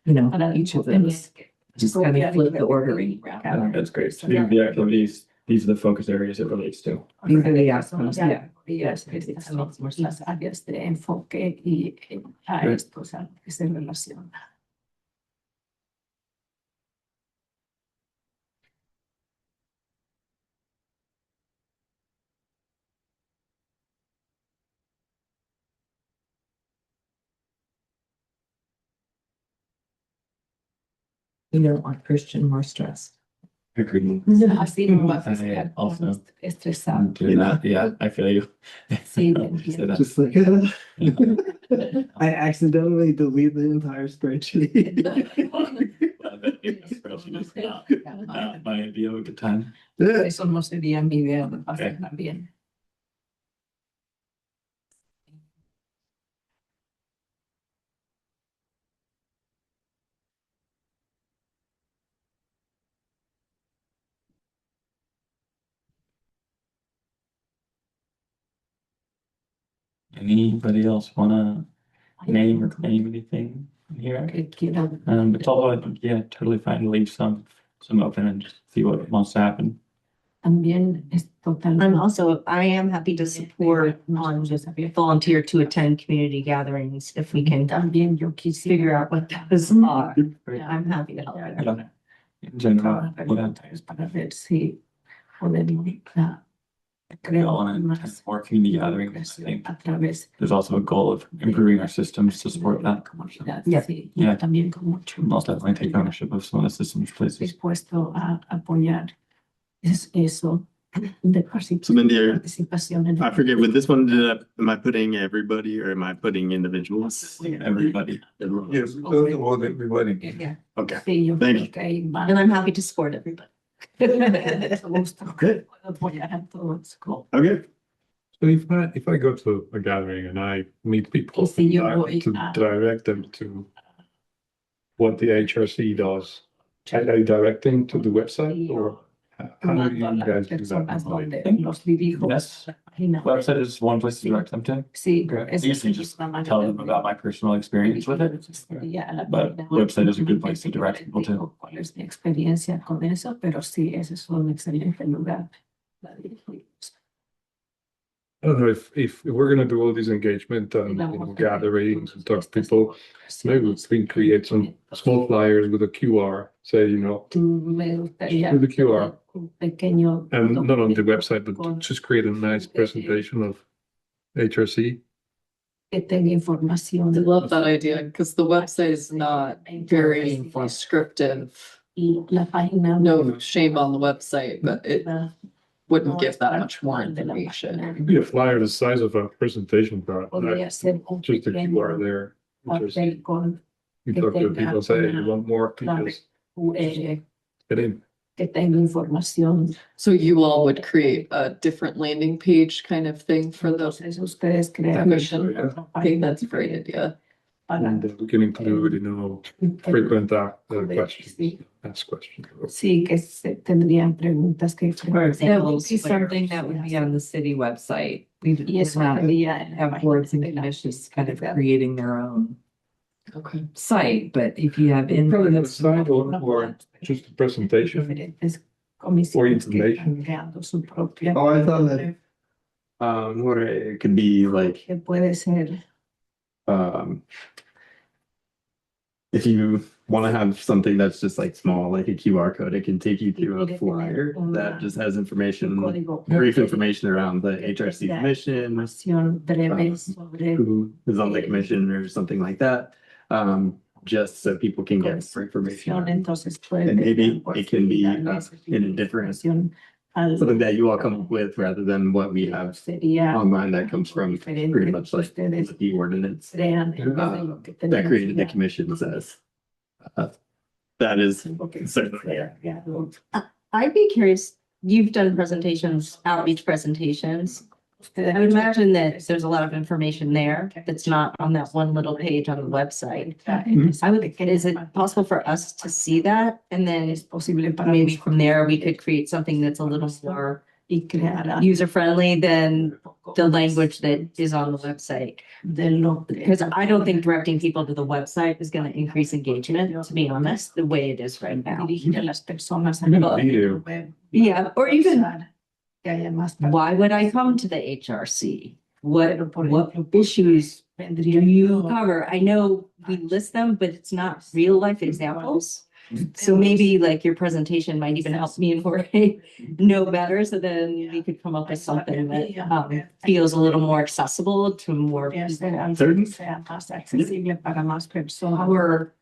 you know, each of those. Just kind of flip the ordering. That's great. So these are the activities, these are the focus areas it relates to. These are the outcomes, yeah. Las áreas de enfoque y a Right. estos a que se relacionan. You don't want Christian more stressed. Agreed. Así no vas a I estar also- estresado. Do that. Yeah, I feel you. Sí, te Say entiendo. that. Just like I accidentally delete the entire spreadsheet. Might be a good time. Eso no sería mi idea de pasar Ok. también. Anybody else wanna name or claim anything here? Que quieran. It's all, I think, yeah, totally fine to leave some open and just see what wants to happen. También es totalmente. I am happy to support on just volunteer to attend community gatherings if we can También yo quisiera figure out what those are. I'm happy to help there. In general, trabajar yeah. voluntarios para ver si podemos We crear all wanna attend más more community gatherings. I think a través there's also a goal of improving our systems to support that. comunidad. Yeah. Sí, Yeah. y también con mucho Most definitely take ownership of some of the systems places. dispuesto a apoyar eso de So Mindy, participación en I forget with this one, am I putting everybody or am I putting individuals? Everybody. Yes, everybody. Okay. Sí, yo Thank creo you. que ahí va. And I'm happy to support everybody. Mucho gusto. Okay. Puedo apoyar a todos. Okay. So if I go to a gathering and I meet people, Si yo I voy need to a- direct them to what the HRC does. Are they directing to the website or how do you Mando a guys las do personas that? donde los dirijo. Yes. Página. Website is one place to direct them to. Sí, I esa usually es just la manera tell them de- about my personal experience with it. But website is a good place to direct people to. ¿Cuál es mi experiencia con eso? Pero sí, ese es un excelente lugar. para dirigir. I don't know if we're gonna do all this engagement and gatherings and talk to people, maybe we can create some small flyers with a QR, say, Me gustaría With the QR. un pequeño and not on the documento website, but just create a nice presentation of HRC. que tenga información. I love that idea because the website is not very descriptive. Y la página No shame on the website, but it web wouldn't give that much more information. It'd be a flyer the size of a presentation card, podría like ser un just a pequeño QR there. HRC. papel con You talk to people, say, hey, you want more, you just QR get in. que tenga información. So you all would create a different landing page kind of thing for the Entonces ustedes crean commission. otra I think página that's a great idea. para And we can include, frequent questions, Sí, ask questions. sí, que se tendrían preguntas que For That would example, be something that would be on the city website. We would Y eso not sería en la have boards and página de la- commissions kind of creating their own Okay. site, but if you have Probably input. the site or just a presentation. diferentes comisiones que information. están creando su propia. Oh, I thought that- Or it could be like, Que puede ser, um. If you want to have something that's just like small, like a QR code, it can take you to a flyer that just has un information, código. brief information around the HRC commission, Información breve sobre who is on the commission or something like that. Just so people can get more information. Entonces puede. And maybe it can be in a different, something that you all come up with rather than what we have Sería online that comes from pretty much like ustedes the ordinance crean en vez de lo que that tenemos created the ya. commission says. That is Porque certainly. sea creado. I'd be curious, you've done presentations, outreach presentations. Ustedes- I would imagine that there's a lot of information there that's not on that one little page on the website. I would, is it possible for us to see that? And then Es posible para maybe from there, we could create something that's a little more y crear user-friendly than the language that is on the website. de lo Because I don't think directing people to the website is gonna increase engagement, to be honest, the way it is right now. dirigir a las personas a Even la video. web. Yeah, or even, Que haya más. why would I come to the HRC? What issues do Vendría you cover? I know we list them, but it's not real life examples. So maybe like your presentation might even help me and Jorge know better, so then we could come up with something that feels a little more accessible to more podría ser people. algo Certain. que sea más accesible para más personas. Our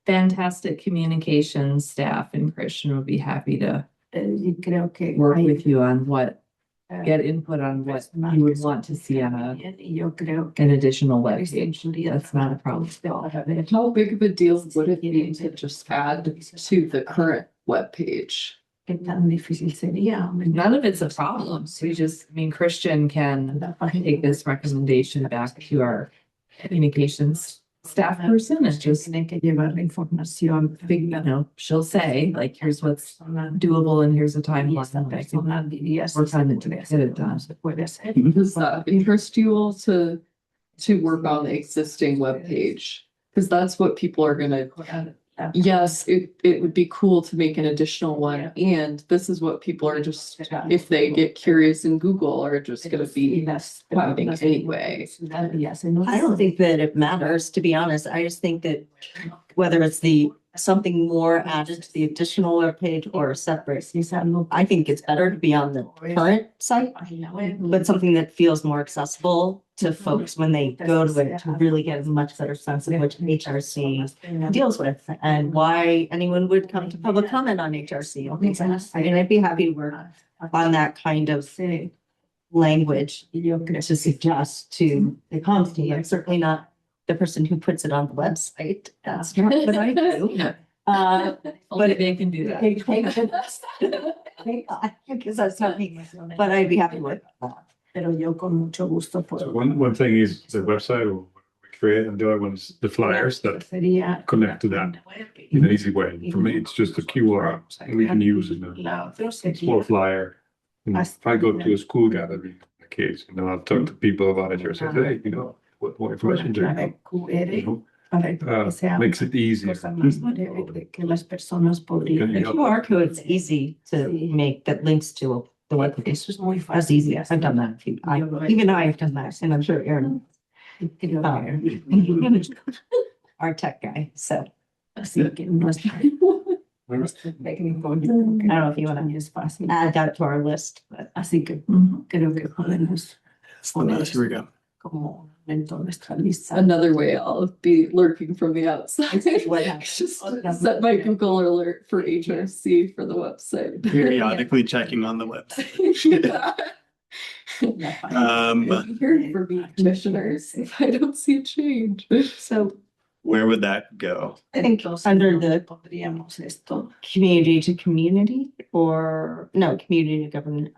fantastic communications staff in Christian would be happy to Y creo que work hay, with you on what, eh, get input on what personas you que would son want to see on a, bien, y yo creo que an additional web es page. incluida That's not a problem. para ver How big of a deal would it be to just add to the current webpage? qué tan difícil sería None of it's a problem. So we just, I mean, Christian can la página. take this recommendation back to our communications staff person and just, Tienen que llevar la información. you know, she'll say, like, here's what's doable and here's a Y esta timeline. persona diría si Work se on it puede to hacer get it o no done. se puede hacer. Does that interest you all to work on the existing webpage? Because that's what people are gonna, yes, it would be cool to make an additional one. And this is what people are just, if they get curious in Google, are just gonna be finding anyway. I don't think that it matters, to be honest. I just think that whether it's something more added to the additional webpage or separate, I think it's better to be on the current site, but something that feels more accessible to folks when they go to it to really get a much better sense of what HRC deals with and why anyone would come to public comment on HRC. and things like that. I mean, I'd be happy to work on that kind of language to suggest to the committee. I'm certainly not the person who puts it on the website. That's not what I do. Only they can do that. Because that's not me, but I'd be happy with that. Pero yo con mucho gusto So puedo. one thing is the website or we create, and the other one is the flyers that Sería connect to that in an easy way. For me, it's just a QR and we can use in a la otra small sería flyer. And if I go to a school gathering, the kids, I've talked to people about it, or say, hey, what more information do you la have? QR You para que know, sea makes it easier. cosa más breve de que las personas podrían. The QR code's easy to make that links to the web page. Eso es muy fácil. That's easy. I've done that. Even I've done that, and I'm sure Aaron, Creo que- our tech guy, so Así que no es técnico. I don't know if you wanna Es fácil. add that to our list, but Así que creo que podemos Here we go. como momento nuestra lista. Another way I'll be lurking from the outside. What? Just set my Google alert for HRC for the website. Periodically checking on the website. You're for me, commissioners, if I don't see a change. so Where would that go? I think under the community to community or no, community to government.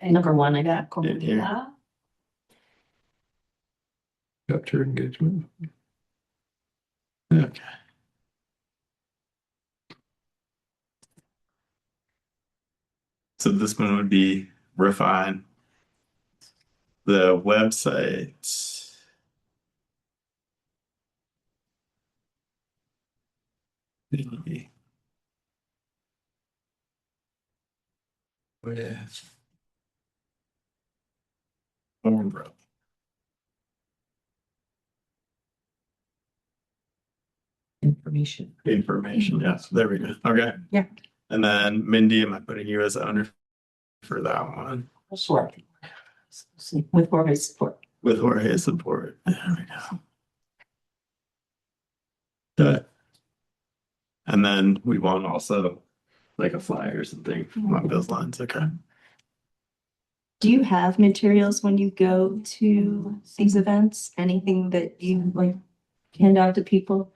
Number one, I got. Yeah. Capture engagement. Okay. So this one would be refine the website. With Thornbrook. Information, yes, there we go. Okay. Yeah. And then Mindy, am I putting you as owner for that one? Sure. With Jorge's support. With Jorge's support. There we go. Okay. And then we want also like a flyer or something along those lines. Okay. Do you have materials when you go to these events? Anything that you like hand out to people?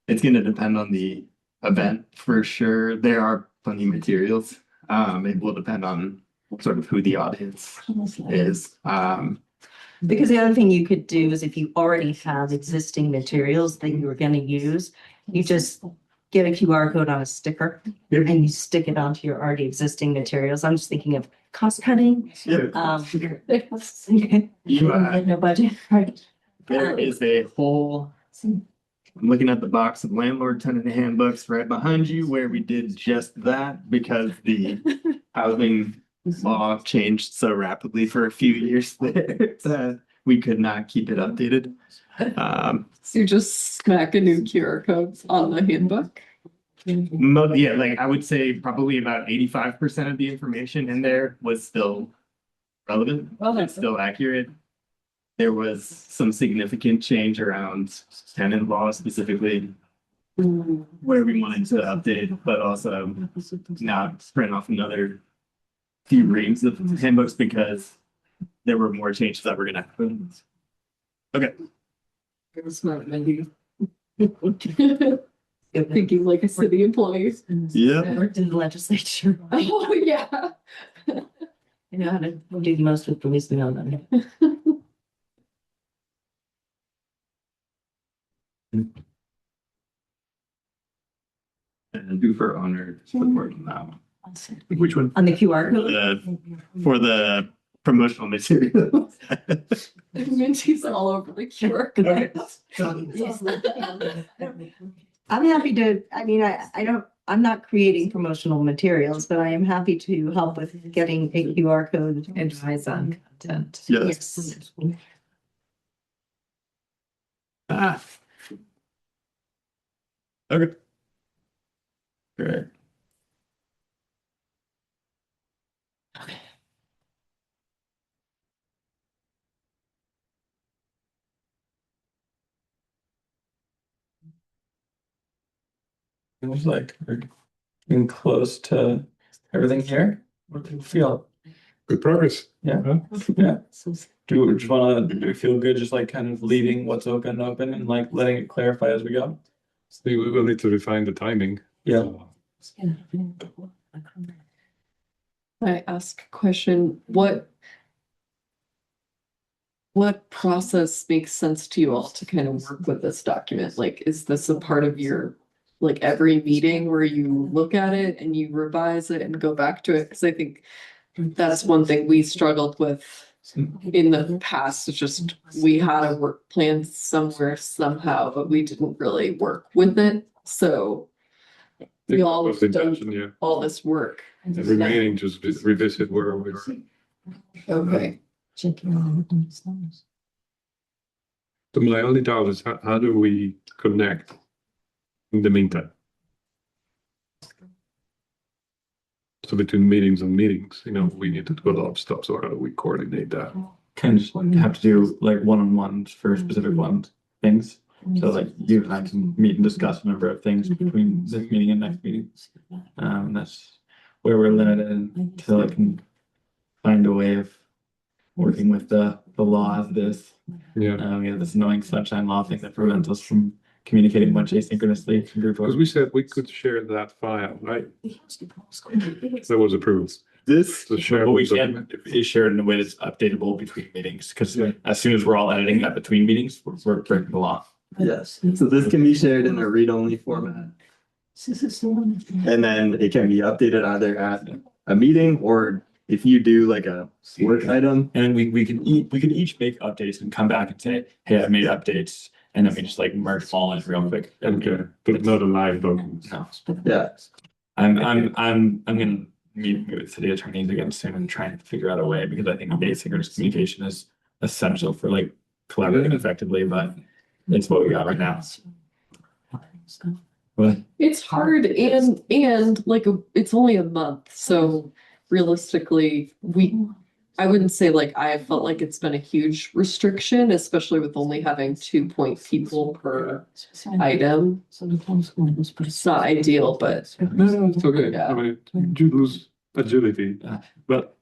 It's going to depend on the event for sure. There are plenty of materials. It will depend on sort of who the audience is. Because the other thing you could do is if you already have existing materials that you were going to use, you just get a QR code on a sticker and you stick it onto your already existing materials. I'm just thinking of cost cutting. No budget, right? There is a whole, I'm looking at the box of landlord tenant handbooks right behind you where we did just that because the housing law changed so rapidly for a few years that we could not keep it updated. So you just smack a new QR code on the handbook? Yeah, like I would say probably about 85% of the information in there was still relevant, it's still accurate. There was some significant change around tenant law specifically where we wanted to update, but also not print off another few reams of handbooks because there were more changes that were gonna happen. Okay. It's not many. Thinking like a city employee. Yeah. Worked in the legislature. Oh, yeah. You know how to do the most with the least amount of money. And do for honor support on that one. Which one? On the QR code? For the promotional material. Minty's all over the QR code. I'm happy to, I mean, I don't, I'm not creating promotional materials, but I am happy to help with getting a QR code. Advise on content. Yes. Ah. Okay. Great. It was like we're getting close to everything here. What do you feel? Good progress. Yeah. Yeah. Do we just wanna, do we feel good just like kind of leaving what's open and like letting it clarify as we go? We will need to refine the timing. Yeah. I ask a question, what process makes sense to you all to kind of work with this document? Like, is this a part of your, like every meeting where you look at it and you revise it and go back to it? Cause I think that's one thing we struggled with in the past. It's just, we had a work plan somewhere somehow, but we didn't really work with it. So we all Was the done intention, yeah. all this work. Every meeting, just revisit where we were. Okay. So my only doubt is how do we connect in the meantime? So between meetings and meetings, we need to do a lot of stuff. So how do we coordinate that? Kind of just have to do like one-on-ones for specific things. So like you and I can meet and discuss a number of things between this meeting and next meeting. That's where we're limited until I can find a way of working with the law of this. Yeah, We have this annoying sunshine law thing that prevents us from communicating much asynchronously in group. because we said we could share that file, right? That was approved. This, The share. What we can is shared in a way that's updatable between meetings, because Yeah. as soon as we're all editing that between meetings, we're breaking the law. yes, so this can be shared in a read-only format. And then it can be updated either at a meeting or if you do like a work item. And we can each make updates and come back and say, hey, I made updates, and then we just like merge them all in real quick. Okay, but not a live document. No. Yeah, I'm gonna meet with city attorneys again soon and try and figure out a way, because I think asynchronous communication is essential for like collaborating effectively, but it's what we got right now. But It's hard and like it's only a month, so realistically, I wouldn't say like I felt like it's been a huge restriction, especially with only having 2 people per item. It's not ideal, but No, it's okay. Yeah. I mean, you lose agility. but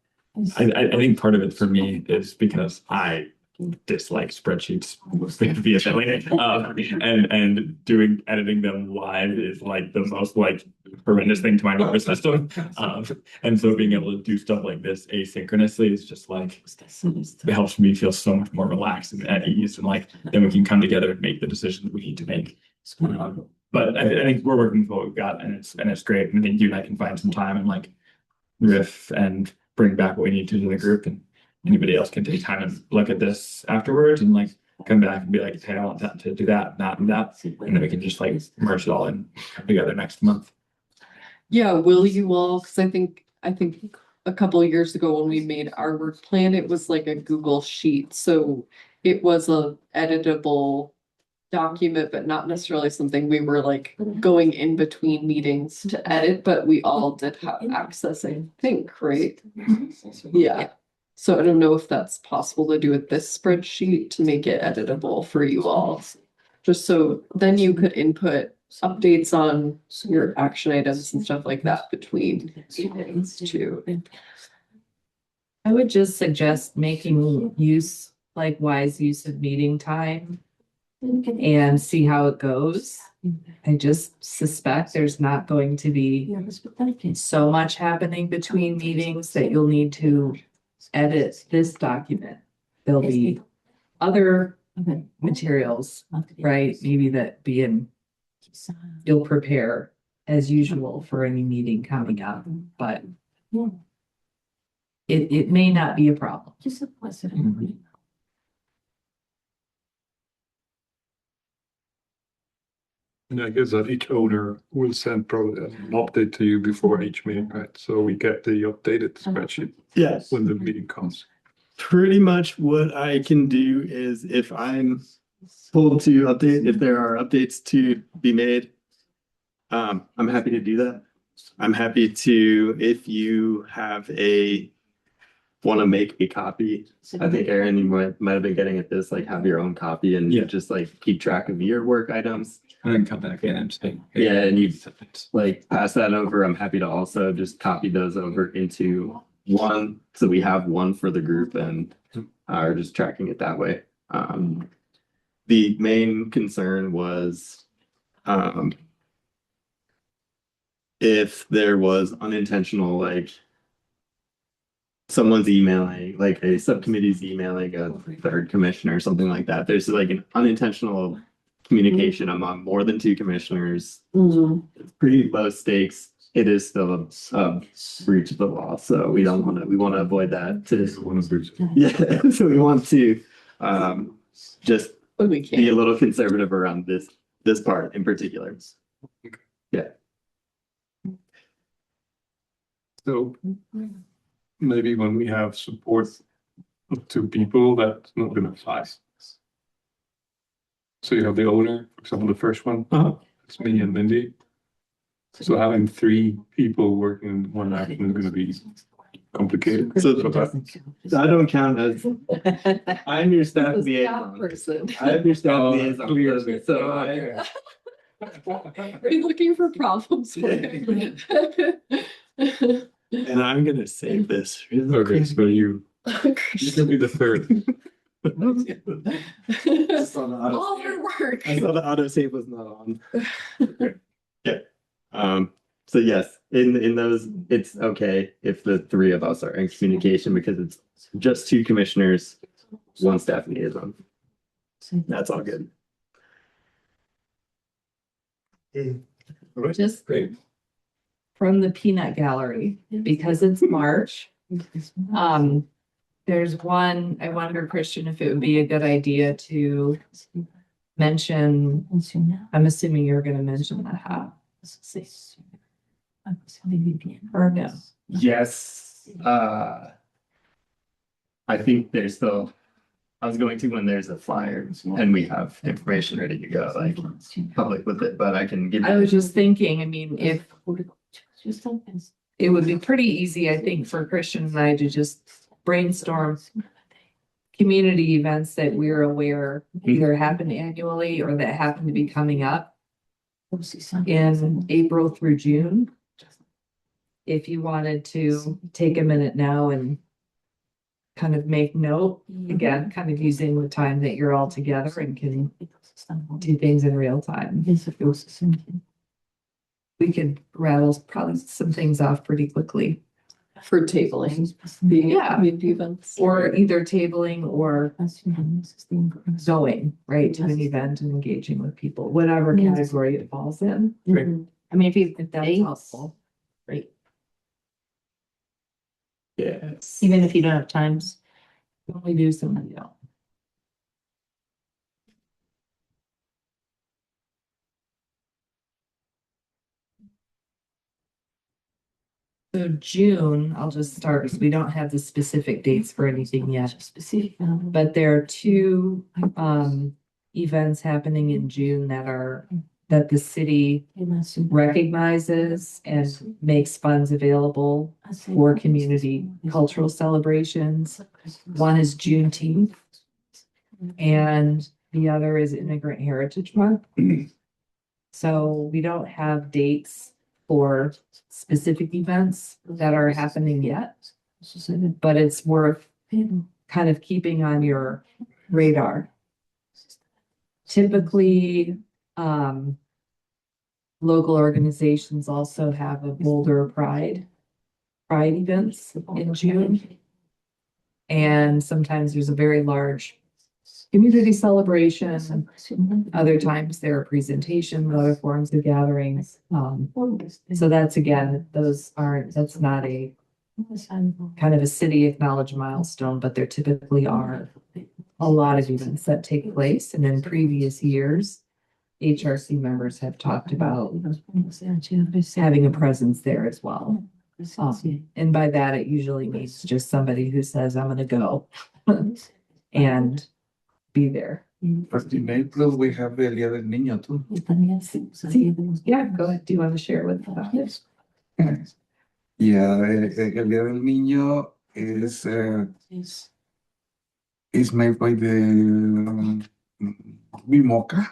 I think part of it for me is because I dislike spreadsheets vehemently. And editing them live is like the most like horrendous thing to my nervous system. And so being able to do stuff like this asynchronously is just like, it helps me feel so much more relaxed and at ease, and like then we can come together and make the decisions we need to make. But I think we're working with what we've got, and it's great. And I think you and I can find some time and like riff and bring back what we need to the group, and anybody else can take time and look at this afterwards and like come back and be like, hey, I want that to do that, not do that. And then we can just like merge it all and come together next month. yeah, will you all? Because I think a couple of years ago when we made our work plan, it was like a Google sheet, so it was a editable document, but not necessarily something we were like going in between meetings to edit, but we all did have access, I think, right? Yeah. So I don't know if that's possible to do with this spreadsheet to make it editable for you all. Just so then you could input updates on your action items and stuff like that between meetings too. I would just suggest making wise use of meeting time and see how it goes. I just suspect there's not going to be so much happening between meetings that you'll need to edit this document. There'll be other materials, right? Maybe you'll prepare as usual for any meeting coming up, but it may not be a problem. And I guess that each owner will send probably an update to you before each meeting, right? So we get the updated spreadsheet yes. when the meeting comes. Pretty much what I can do is if I'm told to update, if there are updates to be made, I'm happy to do that. I'm happy to, if you want to make a copy. I think Aaron, you might have been getting at this, like have your own copy and Yeah. just like keep track of your work items. And then come back in and say, hey, Yeah, and you like pass that over. I'm happy to also just copy those over into one, so we have one for the group and are just tracking it that way. The main concern was if there was unintentional, like someone's emailing, like a subcommittee's emailing a third commissioner or something like that. There's like an unintentional communication among more than two commissioners. It's pretty low stakes. It is still a breach of the law, so we want to avoid that. Yeah, so we want to just When we be a can. little conservative around this part in particular. So maybe when we have support of two people, that's not gonna fly. So you have the owner, for example, the first one, it's me and Mindy. So having three people working in one action is gonna be complicated. So I don't count as, I'm your staff The staff liaison. person. I'm your staff Oh, liaison. clearly. So Are you looking for problems? and I'm gonna save this. Okay, so you You can be the third. All your work. I saw the autosave was not on. Yeah. So yes, in those, it's okay if the three of us are in communication because it's just two commissioners, one staff liaison. That's all good. Just Great. from the peanut gallery, because it's March. There's one, I wonder, Christian, if it would be a good idea to mention, I'm assuming you're gonna mention the hat. Or no? Yes, I think there's still, I was going to when there's a flyer and we have information ready to go, like public with it, but I can give I you. was just thinking, I mean, if it would be pretty easy, I think, for Christian and I to just brainstorm community events that we're aware either happen annually or that happen to be coming up in April through June. If you wanted to take a minute now and kind of make note, again, kind of using the time that you're all together and can do things in real time. We could rattle probably some things off pretty quickly. For tabling, the Yeah. community events. Or either tabling or going, right, to an event and engaging with people, whatever Yes. category it falls in. Mhm. I mean, if that's Dates. helpful, great. Yes. Even if you don't have times. Only do some, you know. So June, I'll just start, because we don't have the specific dates for anything yet. But there are two events happening in June that the city recognizes and makes funds available for community cultural celebrations. One is Juneteenth and the other is Immigrant Heritage Month. So we don't have dates for specific events that are happening yet, but it's worth kind of keeping on your radar. Typically, local organizations also have a Boulder Pride events in June. And sometimes there's a very large community celebration. Other times there are presentations, other forms of gatherings. So that's again, that's not a kind of a city acknowledged milestone, but there typically are a lot of events that take place. And in previous years, HRC members have talked about having a presence there as well. And by that, it usually means just somebody who says, I'm gonna go and be there. But in April, we have the Día del Niño too. Yeah, go ahead. Do you want to share with us? Yeah, el Día del Niño is made by the BIMOCA,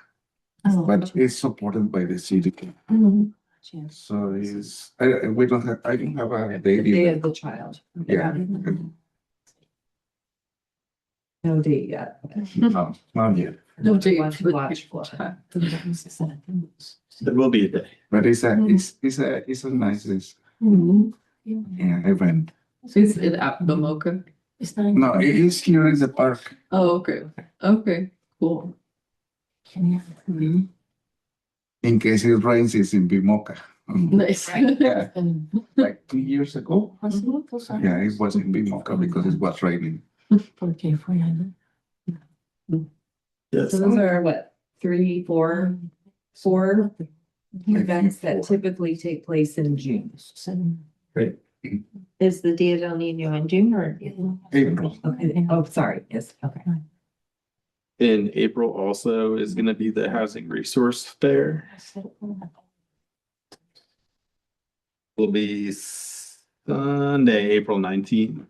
but it's supported by the city. So we don't have, I don't have a The date. Day of the Child. Yeah, No date yet. no, not yet. No date One to for watch for. There will be a day. But it's a nice event. Is it at the Mocha? No, it is here in the park. Oh, okay. Okay, cool. In case it rains, it's in BIMOCA. Nice. Yeah, like 2 years ago. Yeah, it was in BIMOCA because it was raining. Yes. So those are what, four events that typically take place in June. Is the Dia del Niño in June or? April. Okay, oh, sorry, yes, okay. In April also is gonna be the Housing Resource Fair. Will be Sunday, April 19th.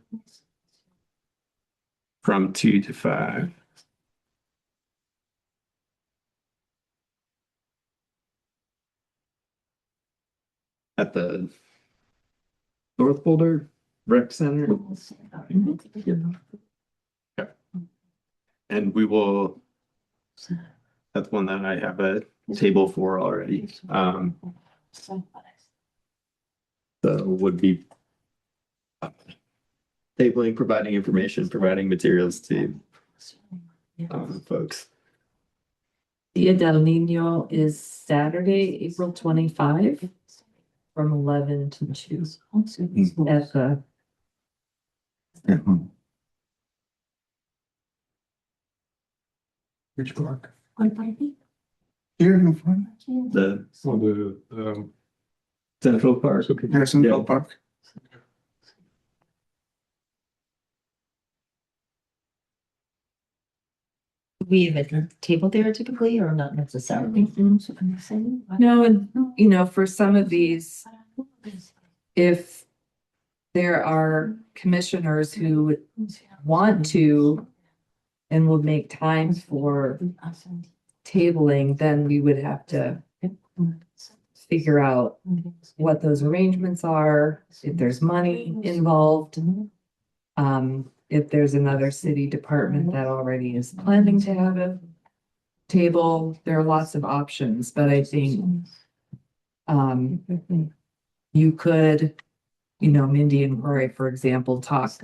From 2 to 5. At the North Boulder rec center. And we will, that's one that I have a table for already. So would be tabling, providing information, providing materials to folks. Dia del Nino is Saturday, April 25 from 11 to 2 at the Which park? Here in front, The For the, Central Park. yeah, Central Yeah. Park. We have a table there typically or not necessarily? No, and you know, for some of these, if there are commissioners who would want to and would make time for tabling, then we would have to figure out what those arrangements are, if there's money involved. If there's another city department that already is planning to have a table, there are lots of options, but I think you could, you know, Mindy and Rory, for example, talk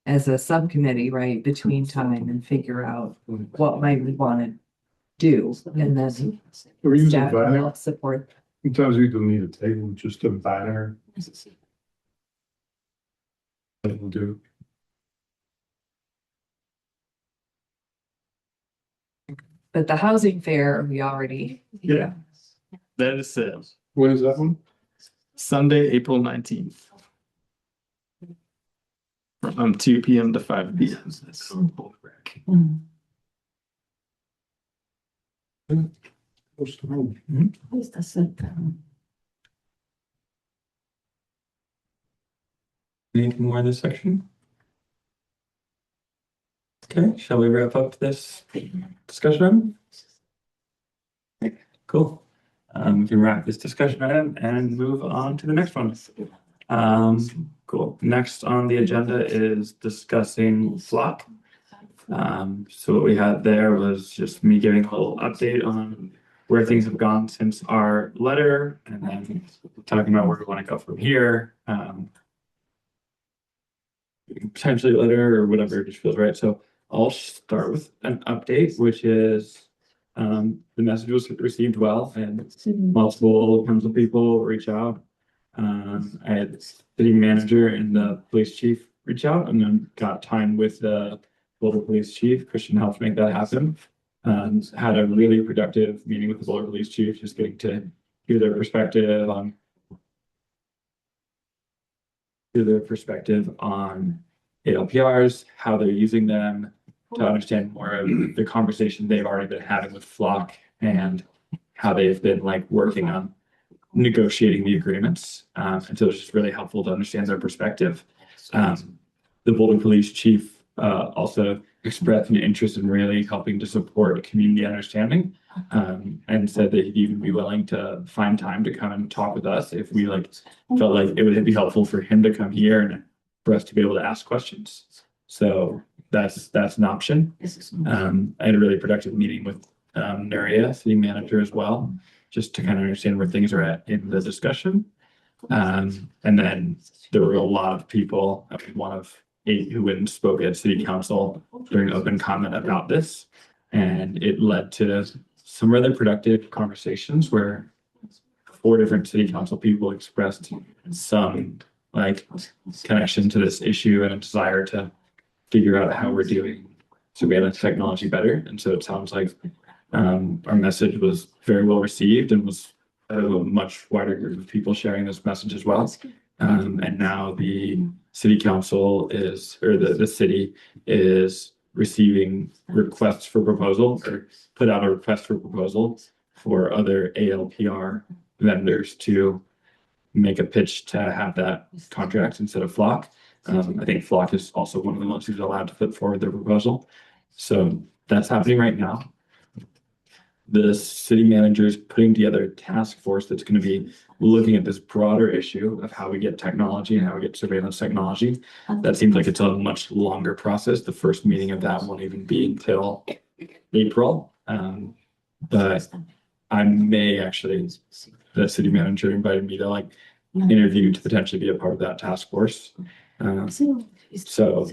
as a subcommittee, right, between time and figure out what might we want to do, and then we're using staff will banner. help support. Sometimes you don't need a table, just a banner. That'll do. But the housing fair, we already. Yeah. That is it. When is that one? Sunday, April 19th. From 2 p.m. to 5 p.m. Close to home. Anything more in this section? Okay, shall we wrap up this discussion item? Cool. We can wrap this discussion item and move on to the next one. Cool. Next on the agenda is discussing Flock. So what we had there was just me giving a little update on where things have gone since our letter, and then talking about where we want to go from here. Potentially letter or whatever just feels right. So I'll start with an update, which is the message was received well, and multiple council people reach out. I had the city manager and the police chief reach out, and then got time with the Boulder police chief. Christian helped make that happen. Had a really productive meeting with the Boulder police chief, just getting to hear their perspective on ALPRs, how they're using them, to understand more of the conversation they've already been having with Flock, and how they've been like working on negotiating the agreements. And so it's just really helpful to understand their perspective. The Boulder police chief also expressed an interest in really helping to support community understanding, and said that he'd even be willing to find time to come and talk with us if we felt like it would be helpful for him to come here and for us to be able to ask questions. So that's an option. I had a really productive meeting with Nuria, city manager, as well, just to kind of understand where things are at in the discussion. And then there were a lot of people, I mean, one of 8 who went and spoke at city council during open comment about this. And it led to some rather productive conversations where 4 different city council people expressed some connection to this issue and a desire to figure out how we're doing surveillance technology better. And so it sounds like our message was very well received, and was a much wider group of people sharing this message as well. And now the city council the city is receiving requests for proposal, or put out a request for proposal for other ALPR vendors to make a pitch to have that contract instead of Flock. I think Flock is also one of the ones who's allowed to put forward their proposal. So that's happening right now. the city manager is putting together a task force that's going to be looking at this broader issue of how we get technology and how we get surveillance technology. That seems like it's a much longer process. The first meeting of that won't even be until April. But I may actually, the city manager invited me to like interview to potentially be a part of that task force. So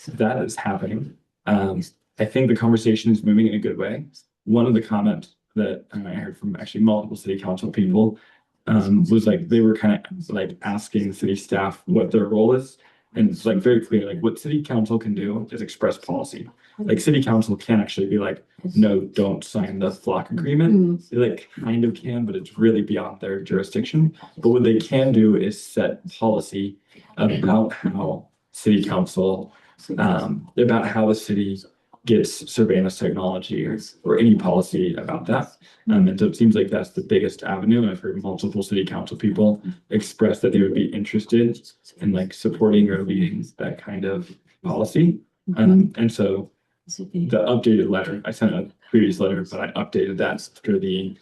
that is happening. I think the conversation is moving in a good way. One of the comments that I heard from actually multiple city council people was like they were kind of like asking city staff what their role is. And it's like very clear, like what city council can do is express policy. Like city council can actually be like, no, don't sign the flock agreement. They like kind of can, but it's really beyond their jurisdiction. But what they can do is set policy about how city council, about how the city gets surveillance technology or any policy about that. And so it seems like that's the biggest avenue. I've heard multiple city council people express that they would be interested in like supporting or leading that kind of policy. And so the updated letter, I sent a previous letter, but I updated that after the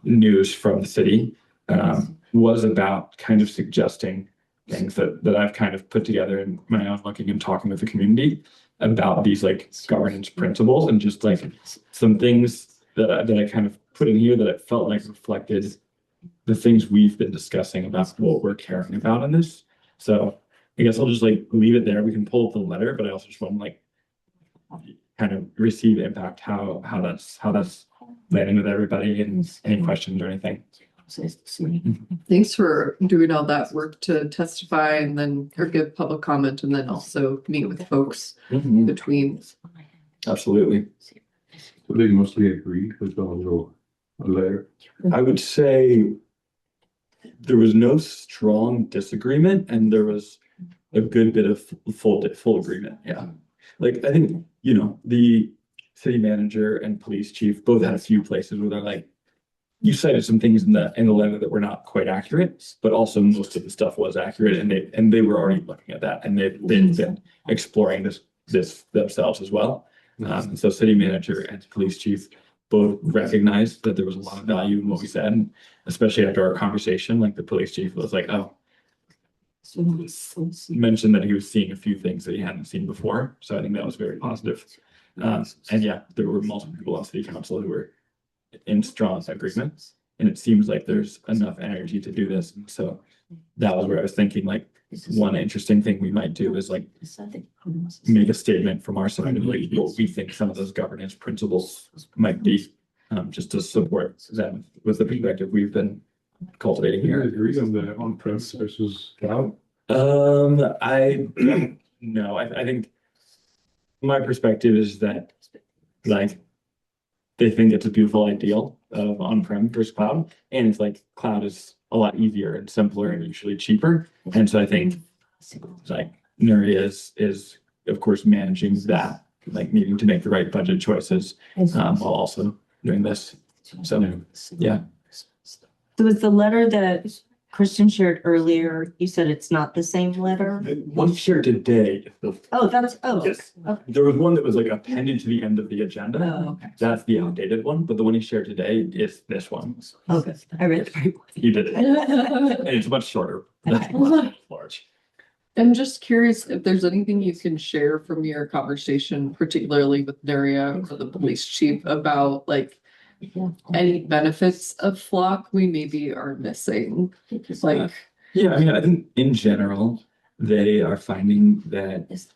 news from the city was about kind of suggesting things that I've kind of put together in my own looking and talking with the community about these like governance principles and just like some things that I kind of put in here that I felt like reflected the things we've been discussing about what we're caring about in this. So I guess I'll just like leave it there. We can pull up the letter, but I also just want to like kind of receive impact how that's landing with everybody and any questions or anything. Thanks for doing all that work to testify and then or give public comment and then also meet with folks between. Absolutely. So they mostly agree with the letter. I would say there was no strong disagreement and there was a good bit of full agreement. Yeah. Like I think, you know, the city manager and police chief both had a few places where they're like, you cited some things in the letter that were not quite accurate, but also most of the stuff was accurate and they were already looking at that and they've been exploring this themselves as well. And so city manager and police chief both recognized that there was a lot of value in what we said, and especially after our conversation, like the police chief was like, oh, mentioned that he was seeing a few things that he hadn't seen before. So I think that was very positive. And yeah, there were multiple people on city council who were in strong agreement. And it seems like there's enough energy to do this. So that was where I was thinking like one interesting thing we might do is like make a statement from our side of like what we think some of those governance principles might be, just to support them with the perspective we've been cultivating Do you here. agree on the on-premise versus cloud? I don't know. I think my perspective is that like they think it's a beautiful ideal of on-prem versus cloud. And it's like cloud is a lot easier and simpler and usually cheaper. And so I think like Nuria is of course managing that, like needing to make the right budget choices while also doing this. So yeah. So is the letter that Christian shared earlier, you said it's not the same letter? One shared today. Oh, that's, oh. Yes. Okay. There was one that was like appended to the end of the agenda. Oh, okay. That's the outdated one, but the one he shared today is this one. Okay, I read it. You did it. And it's much shorter. That's Okay. large. I'm just curious if there's anything you can share from your conversation, particularly with Daria or the police chief about like any benefits of Flock we maybe are missing. Like, Yeah, I mean, I think in general, they are finding that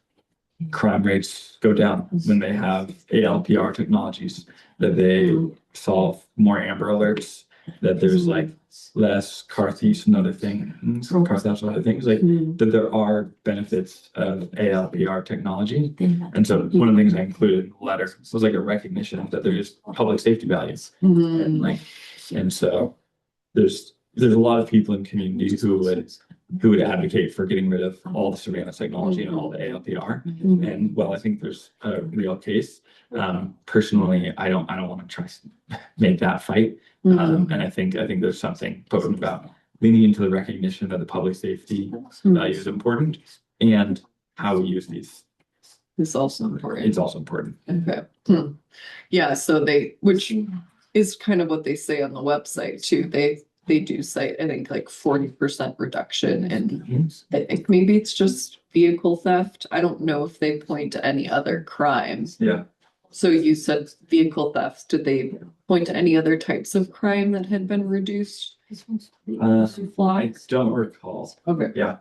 crime rates go down when they have ALPR technologies, that they solve more Amber Alerts, that there's like less car thieves and other things, car thefts and other things, like that there are benefits of ALPR technology. And so one of the things I included in the letter was like a recognition that there is public safety values. And like, and so there's a lot of people in communities who would advocate for getting rid of all the surveillance technology and all the ALPR. And well, I think there's a real case. Personally, I don't want to try to make that fight. And I think there's something potent about leaning into the recognition that the public safety value is important and how we use these It's also important. It's also important. Okay. Yeah, so which is kind of what they say on the website too. They do cite, I think, like 40% reduction, and I think maybe it's just vehicle theft. I don't know if they point to any other crimes. Yeah. So you said vehicle theft. Did they point to any other types of crime that had been reduced? I don't recall. Okay. Yeah.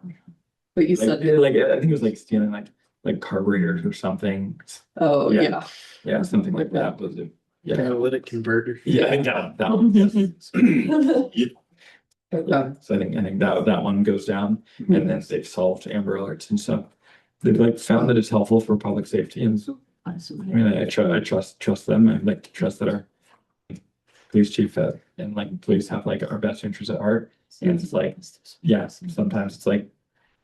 But you Like, said, I think it was like stealing like carburetors or something. oh, yeah. yeah. Yeah, something like that was it. Yeah. Catalytic converter. Yeah, I got that one. Yeah, so I think that one goes down, and then they've solved Amber Alerts and stuff. They've like found that it's helpful for public safety, and I mean, I trust them. I'd like to trust that our police chief and like police have like our best interests at heart. And it's like, yeah, sometimes it's like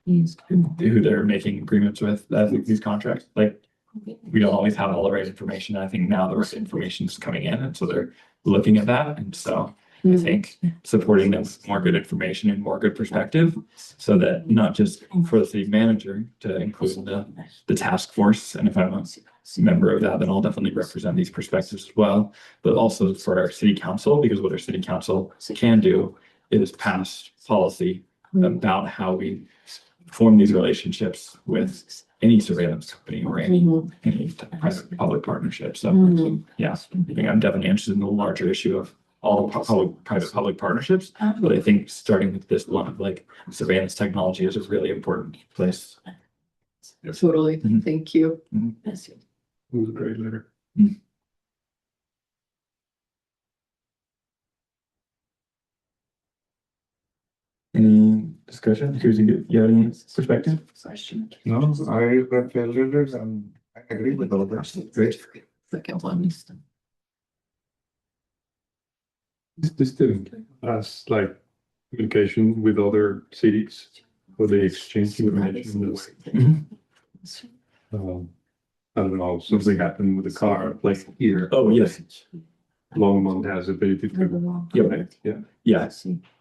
who they're making agreements with these contracts. Like we don't always have all the right information. I think now the right information is coming in, and so they're looking at that, and so. I think supporting them with more good information and more good perspective, so that not just for the city manager to include the task force, and if I'm a member of that, then I'll definitely represent these perspectives as well, but also for our city council, because what our city council can do is pass policy about how we form these relationships with any surveillance company or any private public partnership. So yeah, I think I'm definitely interested in the larger issue of all private-public partnerships, but I think starting with this one of like surveillance technology is a really important place. Totally. Mhm. Thank you. It was a great letter. Any discussion? You have any perspective? No, I read the letters and I agree with all that. Great. Second one. This didn't as like communication with other cities or they exchange information. I don't know, something happened with the car, like here. Oh, yes. Longmont has ability to connect, yeah.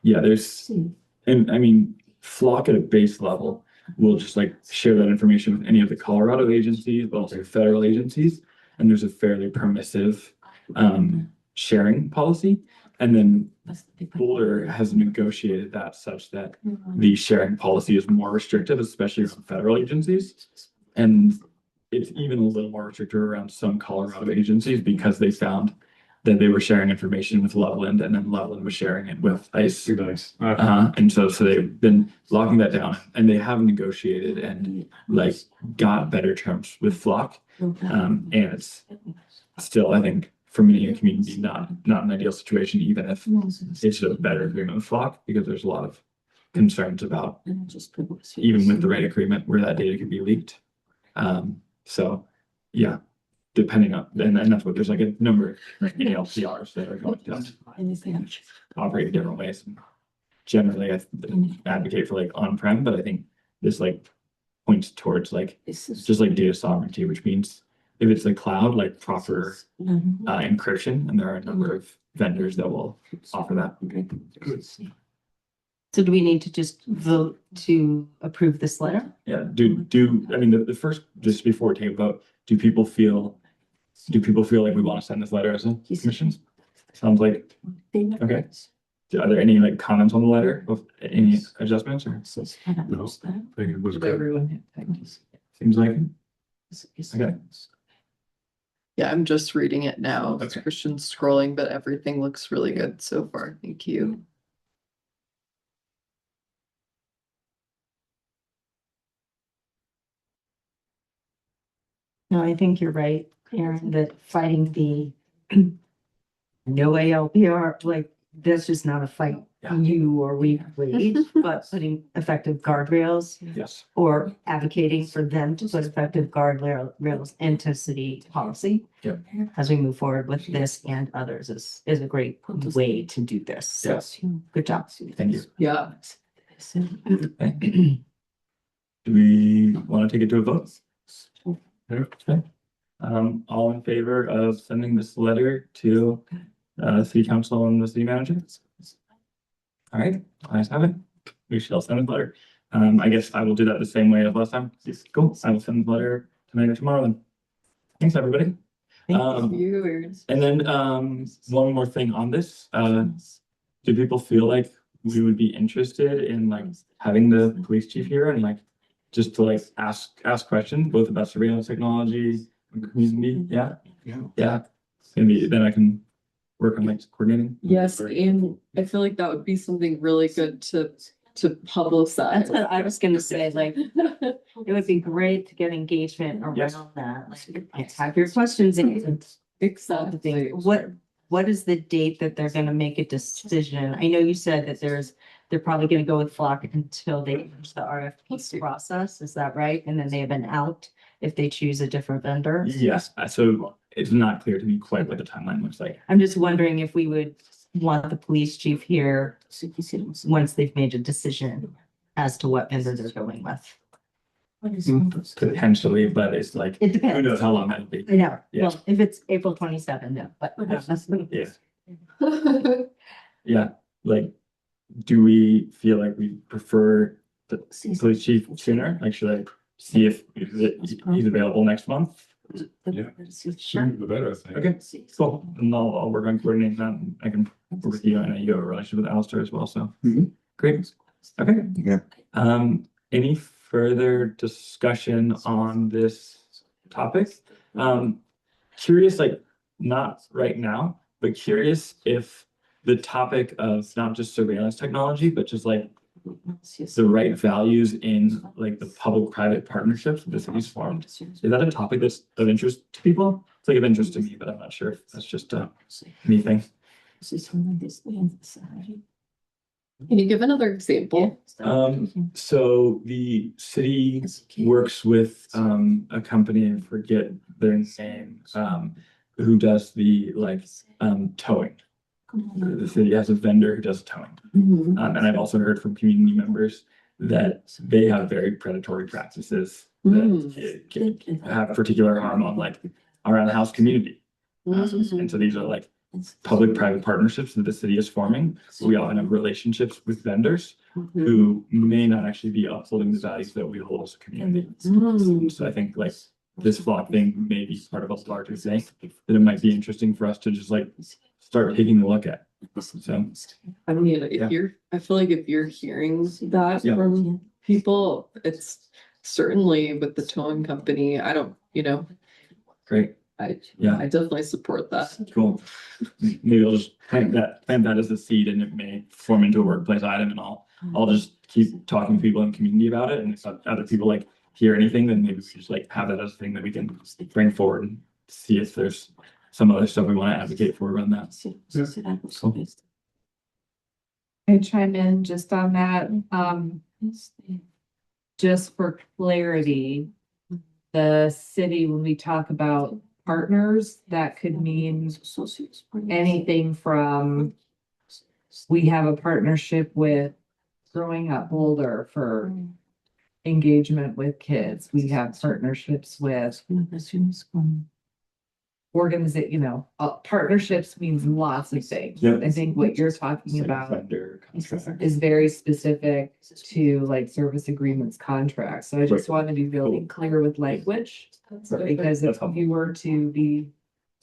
Yeah, there's, and I mean, Flock at a base level will just like share that information with any of the Colorado agencies, but also federal agencies. And there's a fairly permissive sharing policy. And then Boulder has negotiated that such that the sharing policy is more restrictive, especially around federal agencies. And it's even a little more restrictive around some Colorado agencies because they found that they were sharing information with Loveland, and then Loveland was sharing it with ICE. Nice. And so they've been locking that down, and they have negotiated and like got better terms with Flock. And it's still, I think, for many in the community, not an ideal situation, even if it's a better agreement with Flock, because there's a lot of concerns about, even with the right agreement, where that data could be leaked. So yeah, depending on, and that's what, there's like a number of LCRs that are going to operate in different ways. Generally, I advocate for like on-prem, but I think this like points towards like, just like data sovereignty, which means if it's the cloud, like proper encryption, and there are a number of vendors that will offer that. So do we need to just vote to approve this letter? Yeah, I mean, the first, just before we take a vote, do people feel like we want to send this letter as a commission? Sounds like, okay. Are there any like comments on the letter of any adjustments or? No, I think it was good. Everyone. Seems like, okay. Yeah, I'm just reading it now. Okay. Christian's scrolling, but everything looks really good so far. Thank you. No, I think you're right, Aaron, that fighting the no ALPR, like, that's just not a fight you or we wage, but putting effective guardrails Yes. or advocating for them to put effective guardrails into city policy. Yep. As we move forward with this and others is a great way to do this. So, Yes. good job. Thank you. Yeah. Okay. Do we want to take it to a vote? Okay. All in favor of sending this letter to city council and the city manager? All right, ayes have it. We shall send a letter. I guess I will do that the same way as last time. Cool. I will send the letter tonight or tomorrow then. Thanks, everybody. Um, Viewers. and then, one more thing on this, do people feel like we would be interested in like having the police chief here and like just to like ask questions both about surveillance technology and community? Yeah, Yeah. maybe then I can work on like coordinating. Yes, and I feel like that would be something really good to publicize. That's what I was gonna say, like, it would be great to get engagement Yes. around that, like, have your questions and Exactly. what is the date that they're gonna make a decision? I know you said that they're probably gonna go with Flock until they finish the RFP process, is that right? And then they have an out if they choose a different vendor? Yes, so it's not clear to me quite what the timeline looks like. I'm just wondering if we would want the police chief here once they've made a decision as to what vendor they're going with. Potentially, but it's like, It who depends. knows how long that'll be. I know, Yeah. well, if it's April 27th, no, but. Yeah, yeah, like, do we feel like we prefer the police chief sooner? Like, should I see if he's available next month? Yeah. Sure. The better, I think. Okay, cool. And I'll work on coordinating that. I can work with you. I know you have a relationship with Alistair as well, so. Mhm. Great. Okay. Yeah. Any further discussion on this topic? Curious, like, not right now, but curious if the topic of not just surveillance technology, but just like the right values in like the public-private partnerships the city's formed. Is that a topic that's of interest to people? It's like of interest to me, but I'm not sure if that's just a me thing. Can you give another example? So the city works with a company, I forget their name, who does the like towing. The city has a vendor who does towing. And I've also heard from community members that they have very predatory practices that can have particular harm on like around the house community. And so these are like public-private partnerships that the city is forming. We often have relationships with vendors who may not actually be upholding the values that we hold as a community. So I think like this Flock thing may be part of a larger thing that it might be interesting for us to just like start taking a look at. So I mean, Yeah. I feel like if you're hearing that Yeah. from people, it's certainly with the towing company, I don't, great, I Yeah. definitely support that. cool. Maybe I'll just plant that as a seed and it may form into a workplace item and I'll just keep talking to people in the community about it. And if other people like hear anything, then maybe we just like have that as a thing that we can bring forward and see if there's some other stuff we want to advocate for around that. Cool. I chime in just on that, just for clarity. The city, when we talk about partners, that could mean anything from. We have a partnership with Growing Up Boulder for engagement with kids. We have partnerships with partnerships means lots of things. Yeah. I think what you're talking about Vendor contract. is very specific to like service agreements contracts. So I just want to be really clear with language. Because if you were to be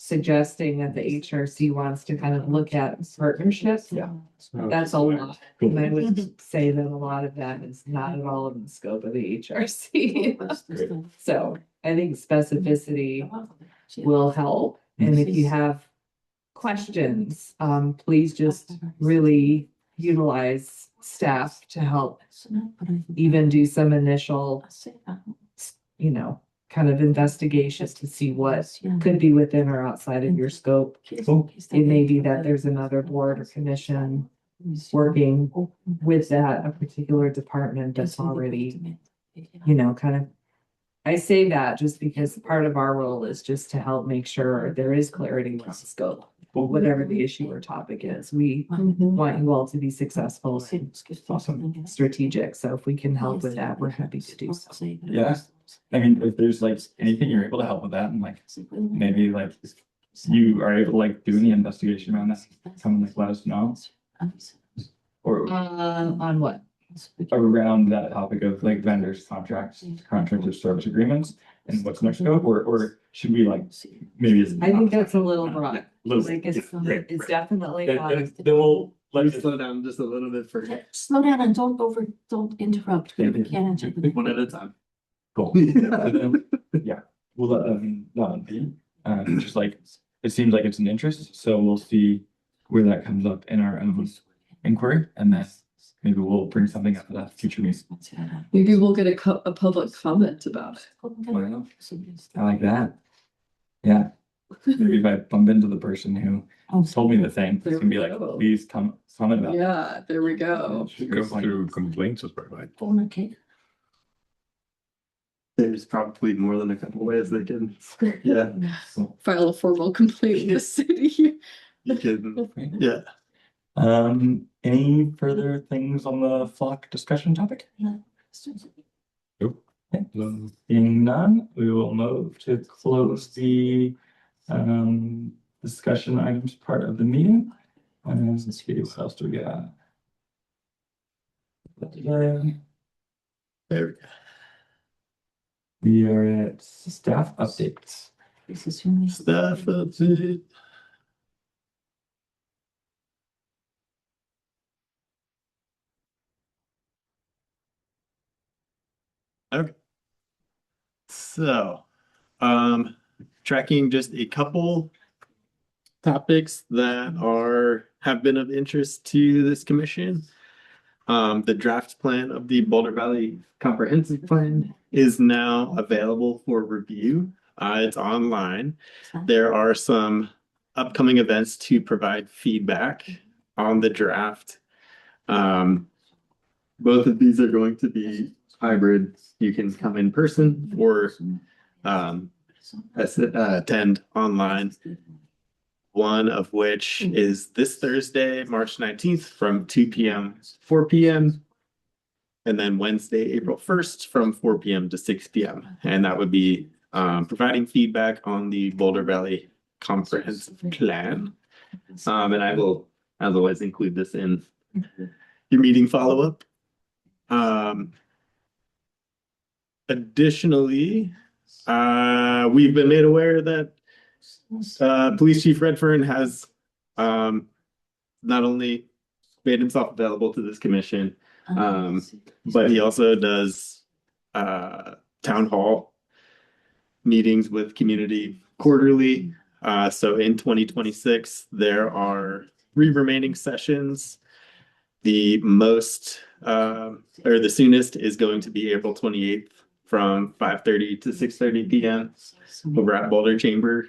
suggesting that the HRC wants to kind of look at partnerships, Yeah. that's a lot. Cool. And I would say that a lot of that is not at all in the scope of the HRC. So I think specificity will help. And if you have questions, please just really utilize staff to help even do some initial, kind of investigations to see what could be within or outside of your scope. Cool. It may be that there's another board or commission working with a particular department that's already, kind of. I say that just because part of our role is just to help make sure there is clarity with the scope, whatever the issue or topic is. We want you all to be successful and strategic. So if we can help with that, we're happy to do so. Yeah. I mean, if there's like anything you're able to help with that and like maybe like if you are able to like do any investigation around that, come and like let us know. Or On what? around that topic of like vendors, contracts of service agreements. and what's next scope, or should we like, maybe it's. I think that's a little broad. Little- Like it's, Right, it's right. definitely Then, not. then we'll let Let's it. slow down just a little bit for Slow down and don't interrupt. Yeah, We can't answer the- one at a time. Cool. So then, yeah, we'll let them be. Just like, it seems like it's an interest, so we'll see where that comes up in our inquiry, and then maybe we'll bring something up at a future meeting. Maybe we'll get a public comment about it. Wow. I like that. Yeah, maybe if I bump into the person who told me the thing, it's gonna be like, please comment about it. Yeah, there we go. Should go through complaints as well, right? There's probably more than a couple ways they can, yeah, File a formal complaint with the city. you can, yeah. Any further things on the flock discussion topic? Nope. Okay. Seeing none, we will move to close the discussion items part of the meeting. And let's see, what else do we got? There we go. We are at staff updates. Stuff update. Okay. So, tracking just a couple topics that have been of interest to this commission. The draft plan of the Boulder Valley Comprehensive Plan is now available for review. It's online. There are some upcoming events to provide feedback on the draft. Both of these are going to be hybrid. You can come in person or attend online. One of which is this Thursday, March 19th from 2 p.m. to 4 p.m. And then Wednesday, April 1st from 4 p.m. to 6 p.m. And that would be providing feedback on the Boulder Valley Comprehensive Plan. And I will, as always, include this in your meeting follow-up. Additionally, we've been made aware that Police Chief Redfern has not only made himself available to this commission, but he also does town hall meetings with community quarterly. So in 2026, there are 3 remaining sessions. The most or the soonest is going to be April 28th from 5:30 to 6:30 p.m. over at Boulder Chamber.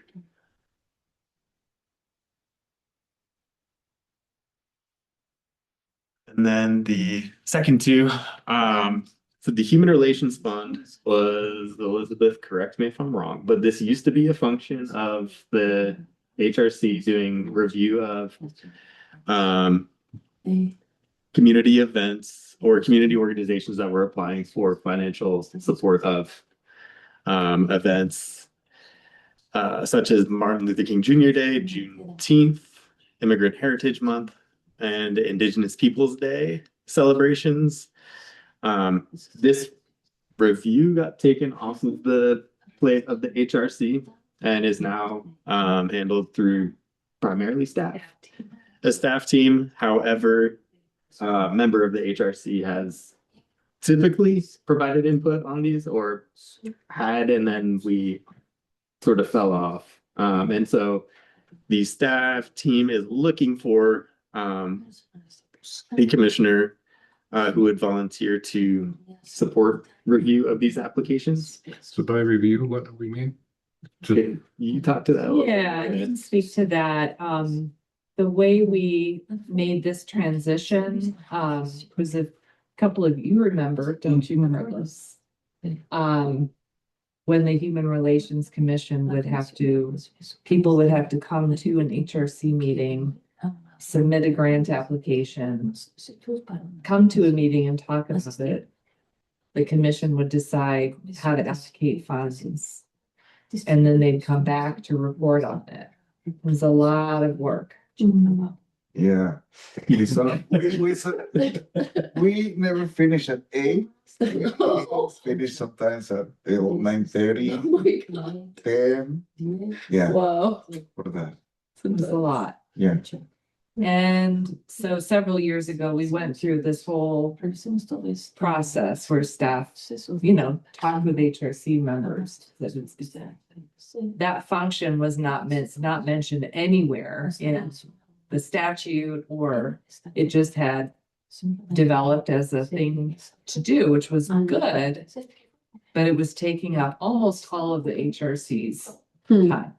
And then the second 2, so the Human Relations Fund was, Elizabeth, correct me if I'm wrong, but this used to be a function of the HRC doing review of community events or community organizations that were applying for financial support of events such as Martin Luther King Jr. Day, Juneteenth, Immigrant Heritage Month, and Indigenous Peoples Day celebrations. This review got taken off of the plate of the HRC and is now handled through primarily staff. A staff team, however, a member of the HRC has typically provided input on these or had, and then we sort of fell off. And so the staff team is looking for a commissioner who would volunteer to support review of these applications. So by review, what do we mean? Can you talk to that a little bit? Yeah, I can speak to that. The way we made this transition, was a couple of you remember, don't you remember this? When the Human Relations Commission would have to, people would have to come to an HRC meeting, submit a grant application, come to a meeting and talk about it. The commission would decide how to allocate funds, and then they'd come back to report on it. It was a lot of work. Yeah. So we never finish at 8. We finish sometimes at 9:30, Oh my God. 10. Yeah, Wow. for that. It's a lot. Yeah. And so several years ago, we went through this whole process where staff, you know, talk with HRC members. That function was not mentioned anywhere in the statute, or it just had developed as a thing to do, which was good, but it was taking up almost all of the HRC's time.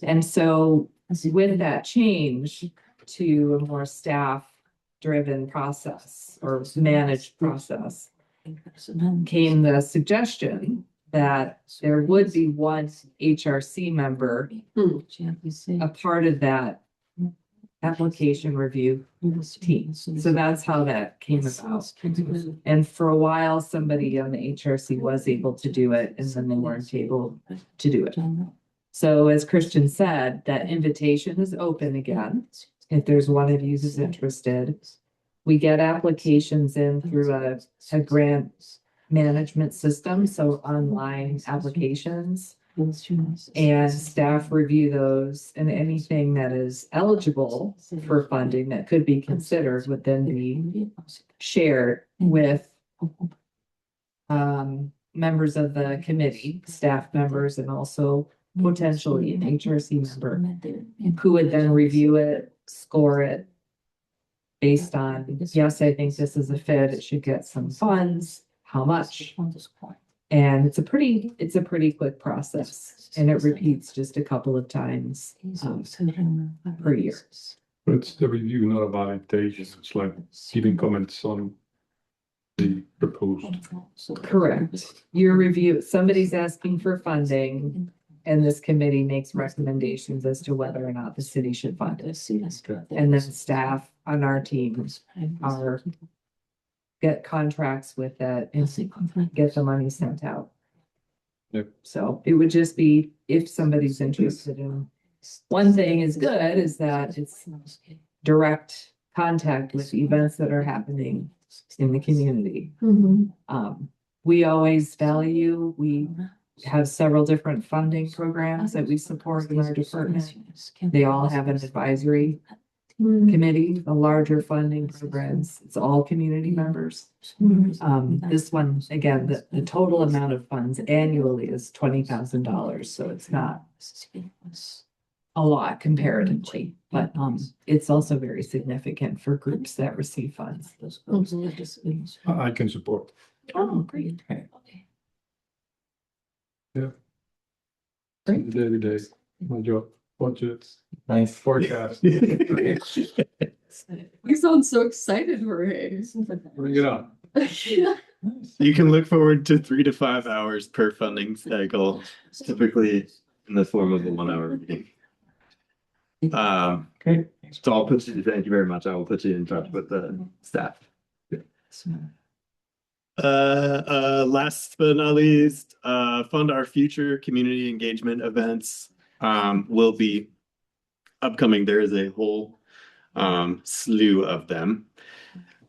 And so with that change to a more staff-driven process or managed process, came the suggestion that there would be one HRC member, a part of that application review team. So that's how that came about. And for a while, somebody on the HRC was able to do it, and then they weren't able to do it. So as Christian said, that invitation is open again. If there's one of you who's interested, we get applications in through a grant management system, so online applications. And staff review those, and anything that is eligible for funding that could be considered would then be shared with members of the committee, staff members, and also potentially an HRC member who would then review it, score it based on, yes, I think this is a fit, it should get some funds, how much. And it's a pretty quick process, and it repeats just a couple of times per year. But it's the review, not a validation. It's like giving comments on the proposed. Correct. Your review, somebody's asking for funding, and this committee makes recommendations as to whether or not the city should fund it. And then staff on our team get contracts with that and get the money sent out. Yep. So it would just be if somebody's interested in, one thing is good is that it's direct contact with events that are happening in the community. We always value, we have several different funding programs that we support in our department. They all have an advisory committee, the larger funding programs, it's all community members. This one, again, the total amount of funds annually is $20,000, so it's not a lot comparatively, but it's also very significant for groups that receive funds. I can support. Oh, great. Yeah. Every day, my job, budgets, nice forecast. You sound so excited, Jorge. Bring it on. You can look forward to 3 to 5 hours per funding cycle, typically in the form of a 1-hour meeting. Okay. So I'll put you, thank you very much. I will put you in touch with the staff. Last but not least, fund our future community engagement events will be upcoming. There is a whole slew of them.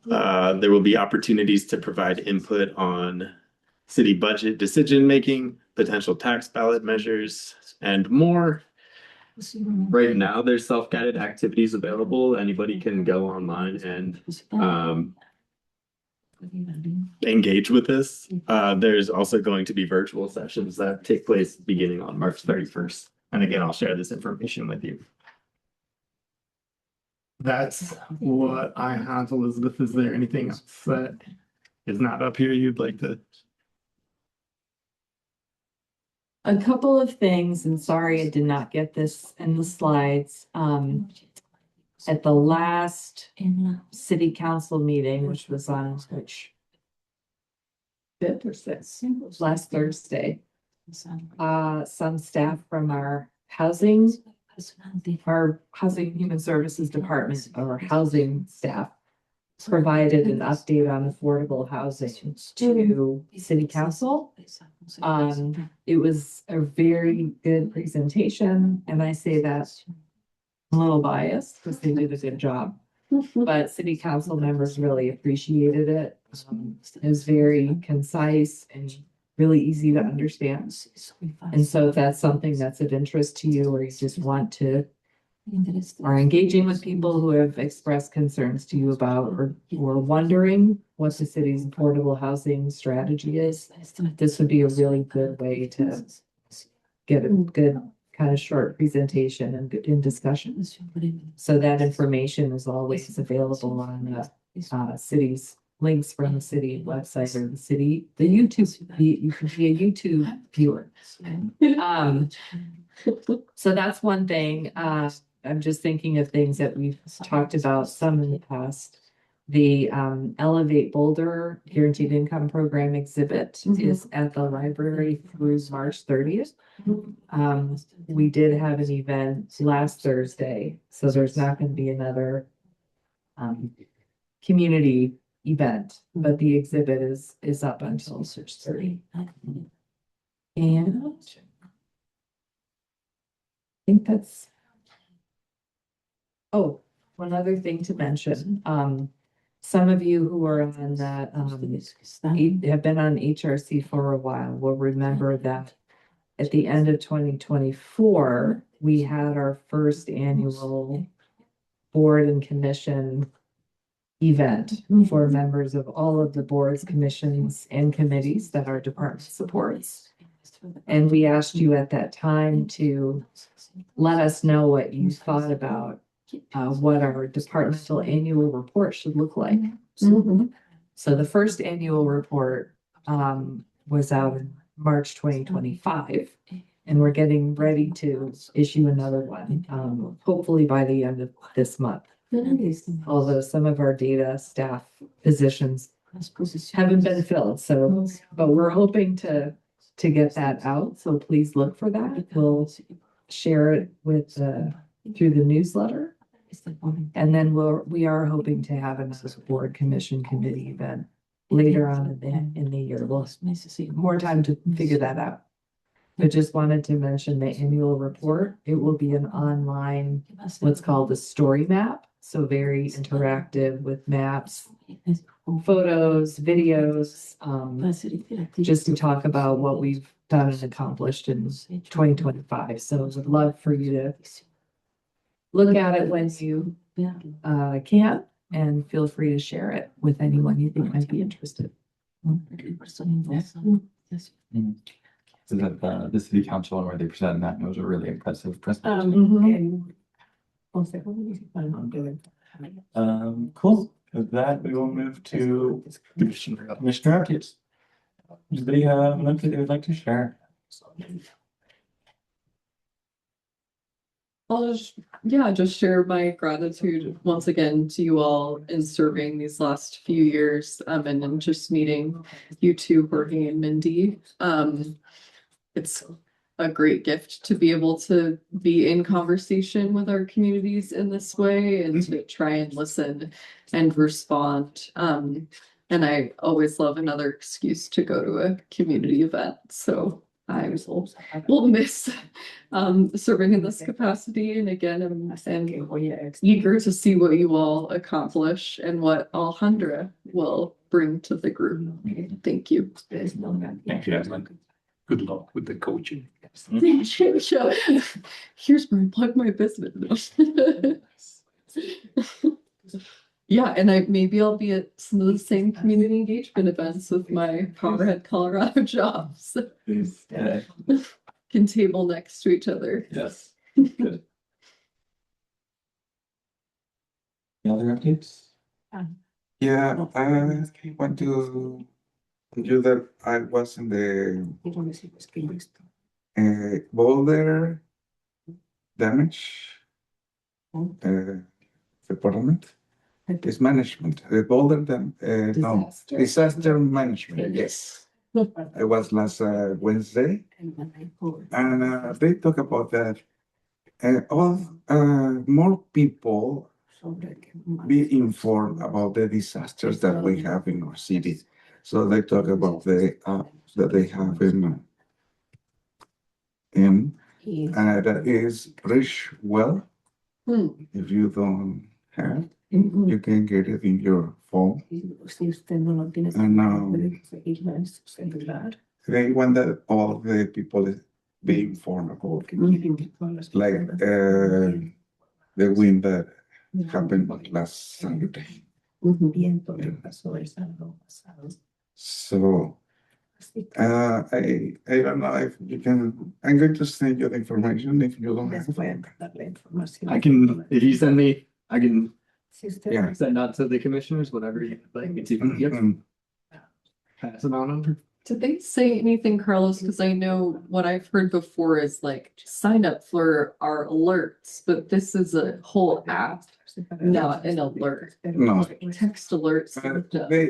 There will be opportunities to provide input on city budget decision-making, potential tax ballot measures, and more. Right now, there's self-guided activities available. Anybody can go online and engage with this. There's also going to be virtual sessions that take place beginning on March 31st. And again, I'll share this information with you. That's what I have. Elizabeth, is there anything else that is not up here you'd like to? A couple of things, and sorry I did not get this in the slides. At the last city council meeting, which was on which 5th or 6th, last Thursday, some staff from our housing human services department, or housing staff, provided an update on affordable housing to city council. It was a very good presentation, and I say that a little biased because they did a good job. But city council members really appreciated it. It was very concise and really easy to understand. And so if that's something that's of interest to you, or you just want to, are engaging with people who have expressed concerns to you about, or wondering what the city's affordable housing strategy is, this would be a really good way to get a good kind of short presentation and good in discussion. So that information is always available on the city's links from the city website or the YouTube, you can be a YouTube viewer. So that's one thing. I'm just thinking of things that we've talked about some in the past. The Elevate Boulder Guaranteed Income Program exhibit is at the library through March 30th. We did have an event last Thursday, so there's not going to be another community event, but the exhibit is up until 6:30. And I think that's. Oh, one other thing to mention. Some of you who are on that have been on HRC for a while will remember that at the end of 2024, we had our first annual board and commission event for members of all of the boards, commissions, and committees that our department supports. And we asked you at that time to let us know what you thought about what our departmental annual report should look like. So the first annual report was out in March 2025, and we're getting ready to issue another one, hopefully by the end of this month. Although some of our data staff positions haven't been filled, so but we're hoping to get that out. So please look for that. We'll share it with through the newsletter. And then we are hoping to have another board commission committee event later on in the year. We'll more time to figure that out. But just wanted to mention the annual report. It will be an online, what's called a story map. So very interactive with maps, photos, videos, just to talk about what we've done and accomplished in 2025. So would love for you to look at it when you can, and feel free to share it with anyone you think might be interested. So that the city council and where they presented that, it was a really impressive presentation. Cool. With that, we will move to Commissioner updates. Does anybody have anything they would like to share? I'll just share my gratitude once again to you all in serving these last few years, and then just meeting you two, Jorge and Mindy. It's a great gift to be able to be in conversation with our communities in this way and to try and listen and respond. And I always love another excuse to go to a community event. So I will miss serving in this capacity. And again, I'm eager to see what you all accomplish and what Alejandra will bring to the group. Thank you. Thank you. Good luck with the coaching. Here's where I plug my business. Yeah, and maybe I'll be at some of the same community engagement events with my Powerhead Colorado jobs. Can table next to each other. Yes. Good. Any other updates? Yeah, I want to tell you that I was in the boulder damage department. It's management, the boulder no, disaster management, yes. I was last Wednesday, and they talk about that. More people be informed about the disasters that we have in our city. So they talk about the that they have in that is Rich Well. If you don't have, Ujú. you can get it in your phone. Y si usted no lo tiene, Ah, no. puede conseguirlo en su celular. They want that all the people be informed about like the wind that happened last Saturday. Ujú. Viento que pasó el sábado pasado. So Así que I don't know if you can. I'm going to send you the information if you don't les have. voy a dar la información. I can, if you send me, I can Si usted Yeah. send out to the commissioners, whatever you'd like me to. Yep, Mhm. pass it on over. Did they say anything, Carlos? Because I know what I've heard before is like sign up for our alerts, but this is a whole app, not an alert. No. Text alerts.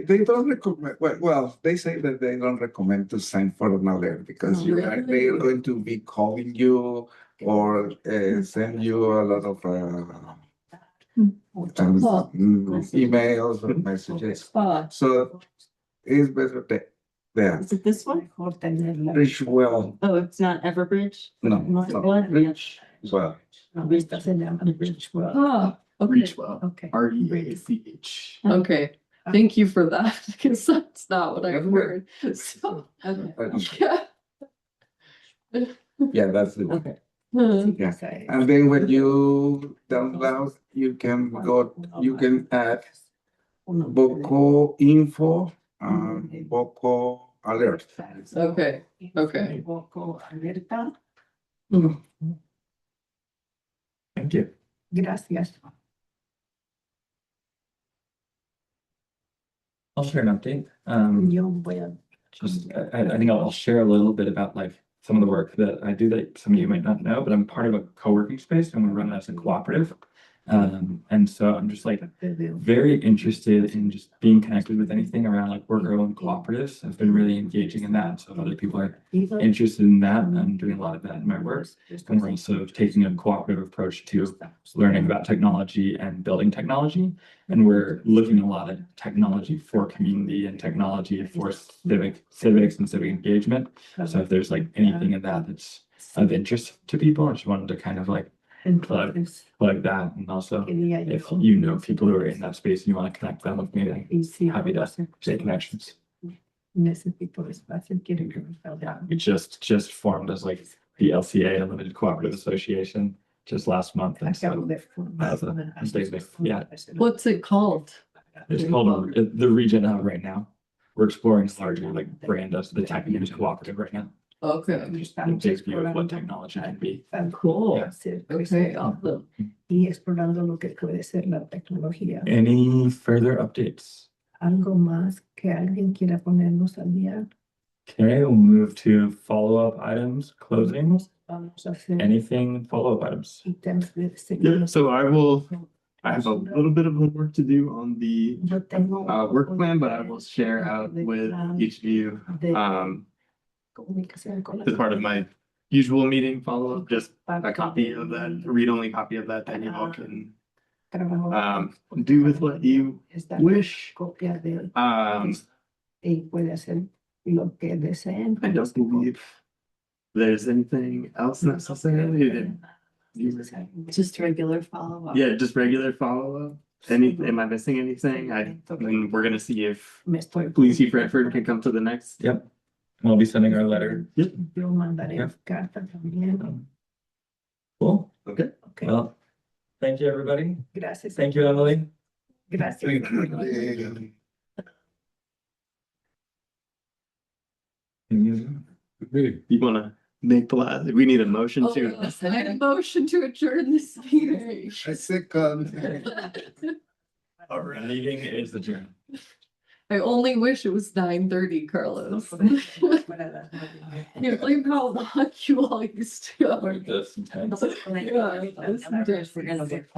They don't recommend, well, they say that they don't recommend to sign for an alert because Oh, really? they're going to be calling you or send you a lot of emails or messages. So it's better that, yeah, Is it this one? Mejor tenerla. reach well, Oh, it's not Everbridge? no, No, no, what? reach well. No, esta se llama Bridgewell. Ah, okay, Reachwell, Okay. REACH. okay. Thank you for that, because that's not what I've heard. So, yeah. Yeah, that's the one. Okay. Yeah. And then when you download, you can add Boco info and Boco alert. Okay, okay. Boco alerta. Thank you. Gracias. I'll share an update. Yo voy a. Just, I think I'll share a little bit about like some of the work that I do that some of you might not know, but I'm part of a co-working space and we run as a cooperative. And so I'm just like very interested in just being connected with anything around like worker-owned cooperatives. I've been really engaging in that. So if other people are interested in that, I'm doing a lot of that in my work. And we're also taking a cooperative approach to learning about technology and building technology. And we're looking a lot at technology for community and technology for civics and civic engagement. So if there's like anything in that that's of interest to people, I just wanted to kind of like Entonces, plug that. And also quería if yo. you know people who are in that space and you want to connect them with me, then Y si happy to hacer stay connections. necesito espacio, quiero que me salga. We just formed as like the LCA, Limited Cooperative Association, just last month. And Acabo so de formar. yeah. What's it called? It's called the region of right now. We're exploring larger like brand of the tech industry cooperative right now. Okay, Just a big view of what technology can be. cool. Hacer Okay, crecer awesome. y explorando lo que puede ser la tecnología. Any further updates? Algo más que alguien quiera ponernos al día. Okay, we'll move to follow-up items, closing. Vamos a hacer Anything follow-up items? ítems de Yeah, so I have a little bit of homework to do on the Yo tengo work plan, but I will share out with each of you comunicación con as part of my usual meeting follow-up, just a copy of that, a read-only copy of that you all can trabajo. do with what you Esta wish. copia de I y puede hacer lo que deseen. don't believe there's anything else necessarily that you Just regular follow-up. yeah, just regular follow-up. Am I missing anything? And we're gonna see if Me estoy. Police Chief Redford can come to the next. Yep. We'll be sending our letter. Yep. Yo mandaré Yeah. carta también. Cool. Okay. Okay. Well, thank you, everybody. Gracias. Thank you, Emily. Gracias. You wanna make the last, we need a motion to. I need a motion to adjourn this meeting. I second. Our meeting is adjourned. I only wish it was 9:30, Carlos. Can't believe how long you all used to go. This intense. Yeah, it's We're gonna get.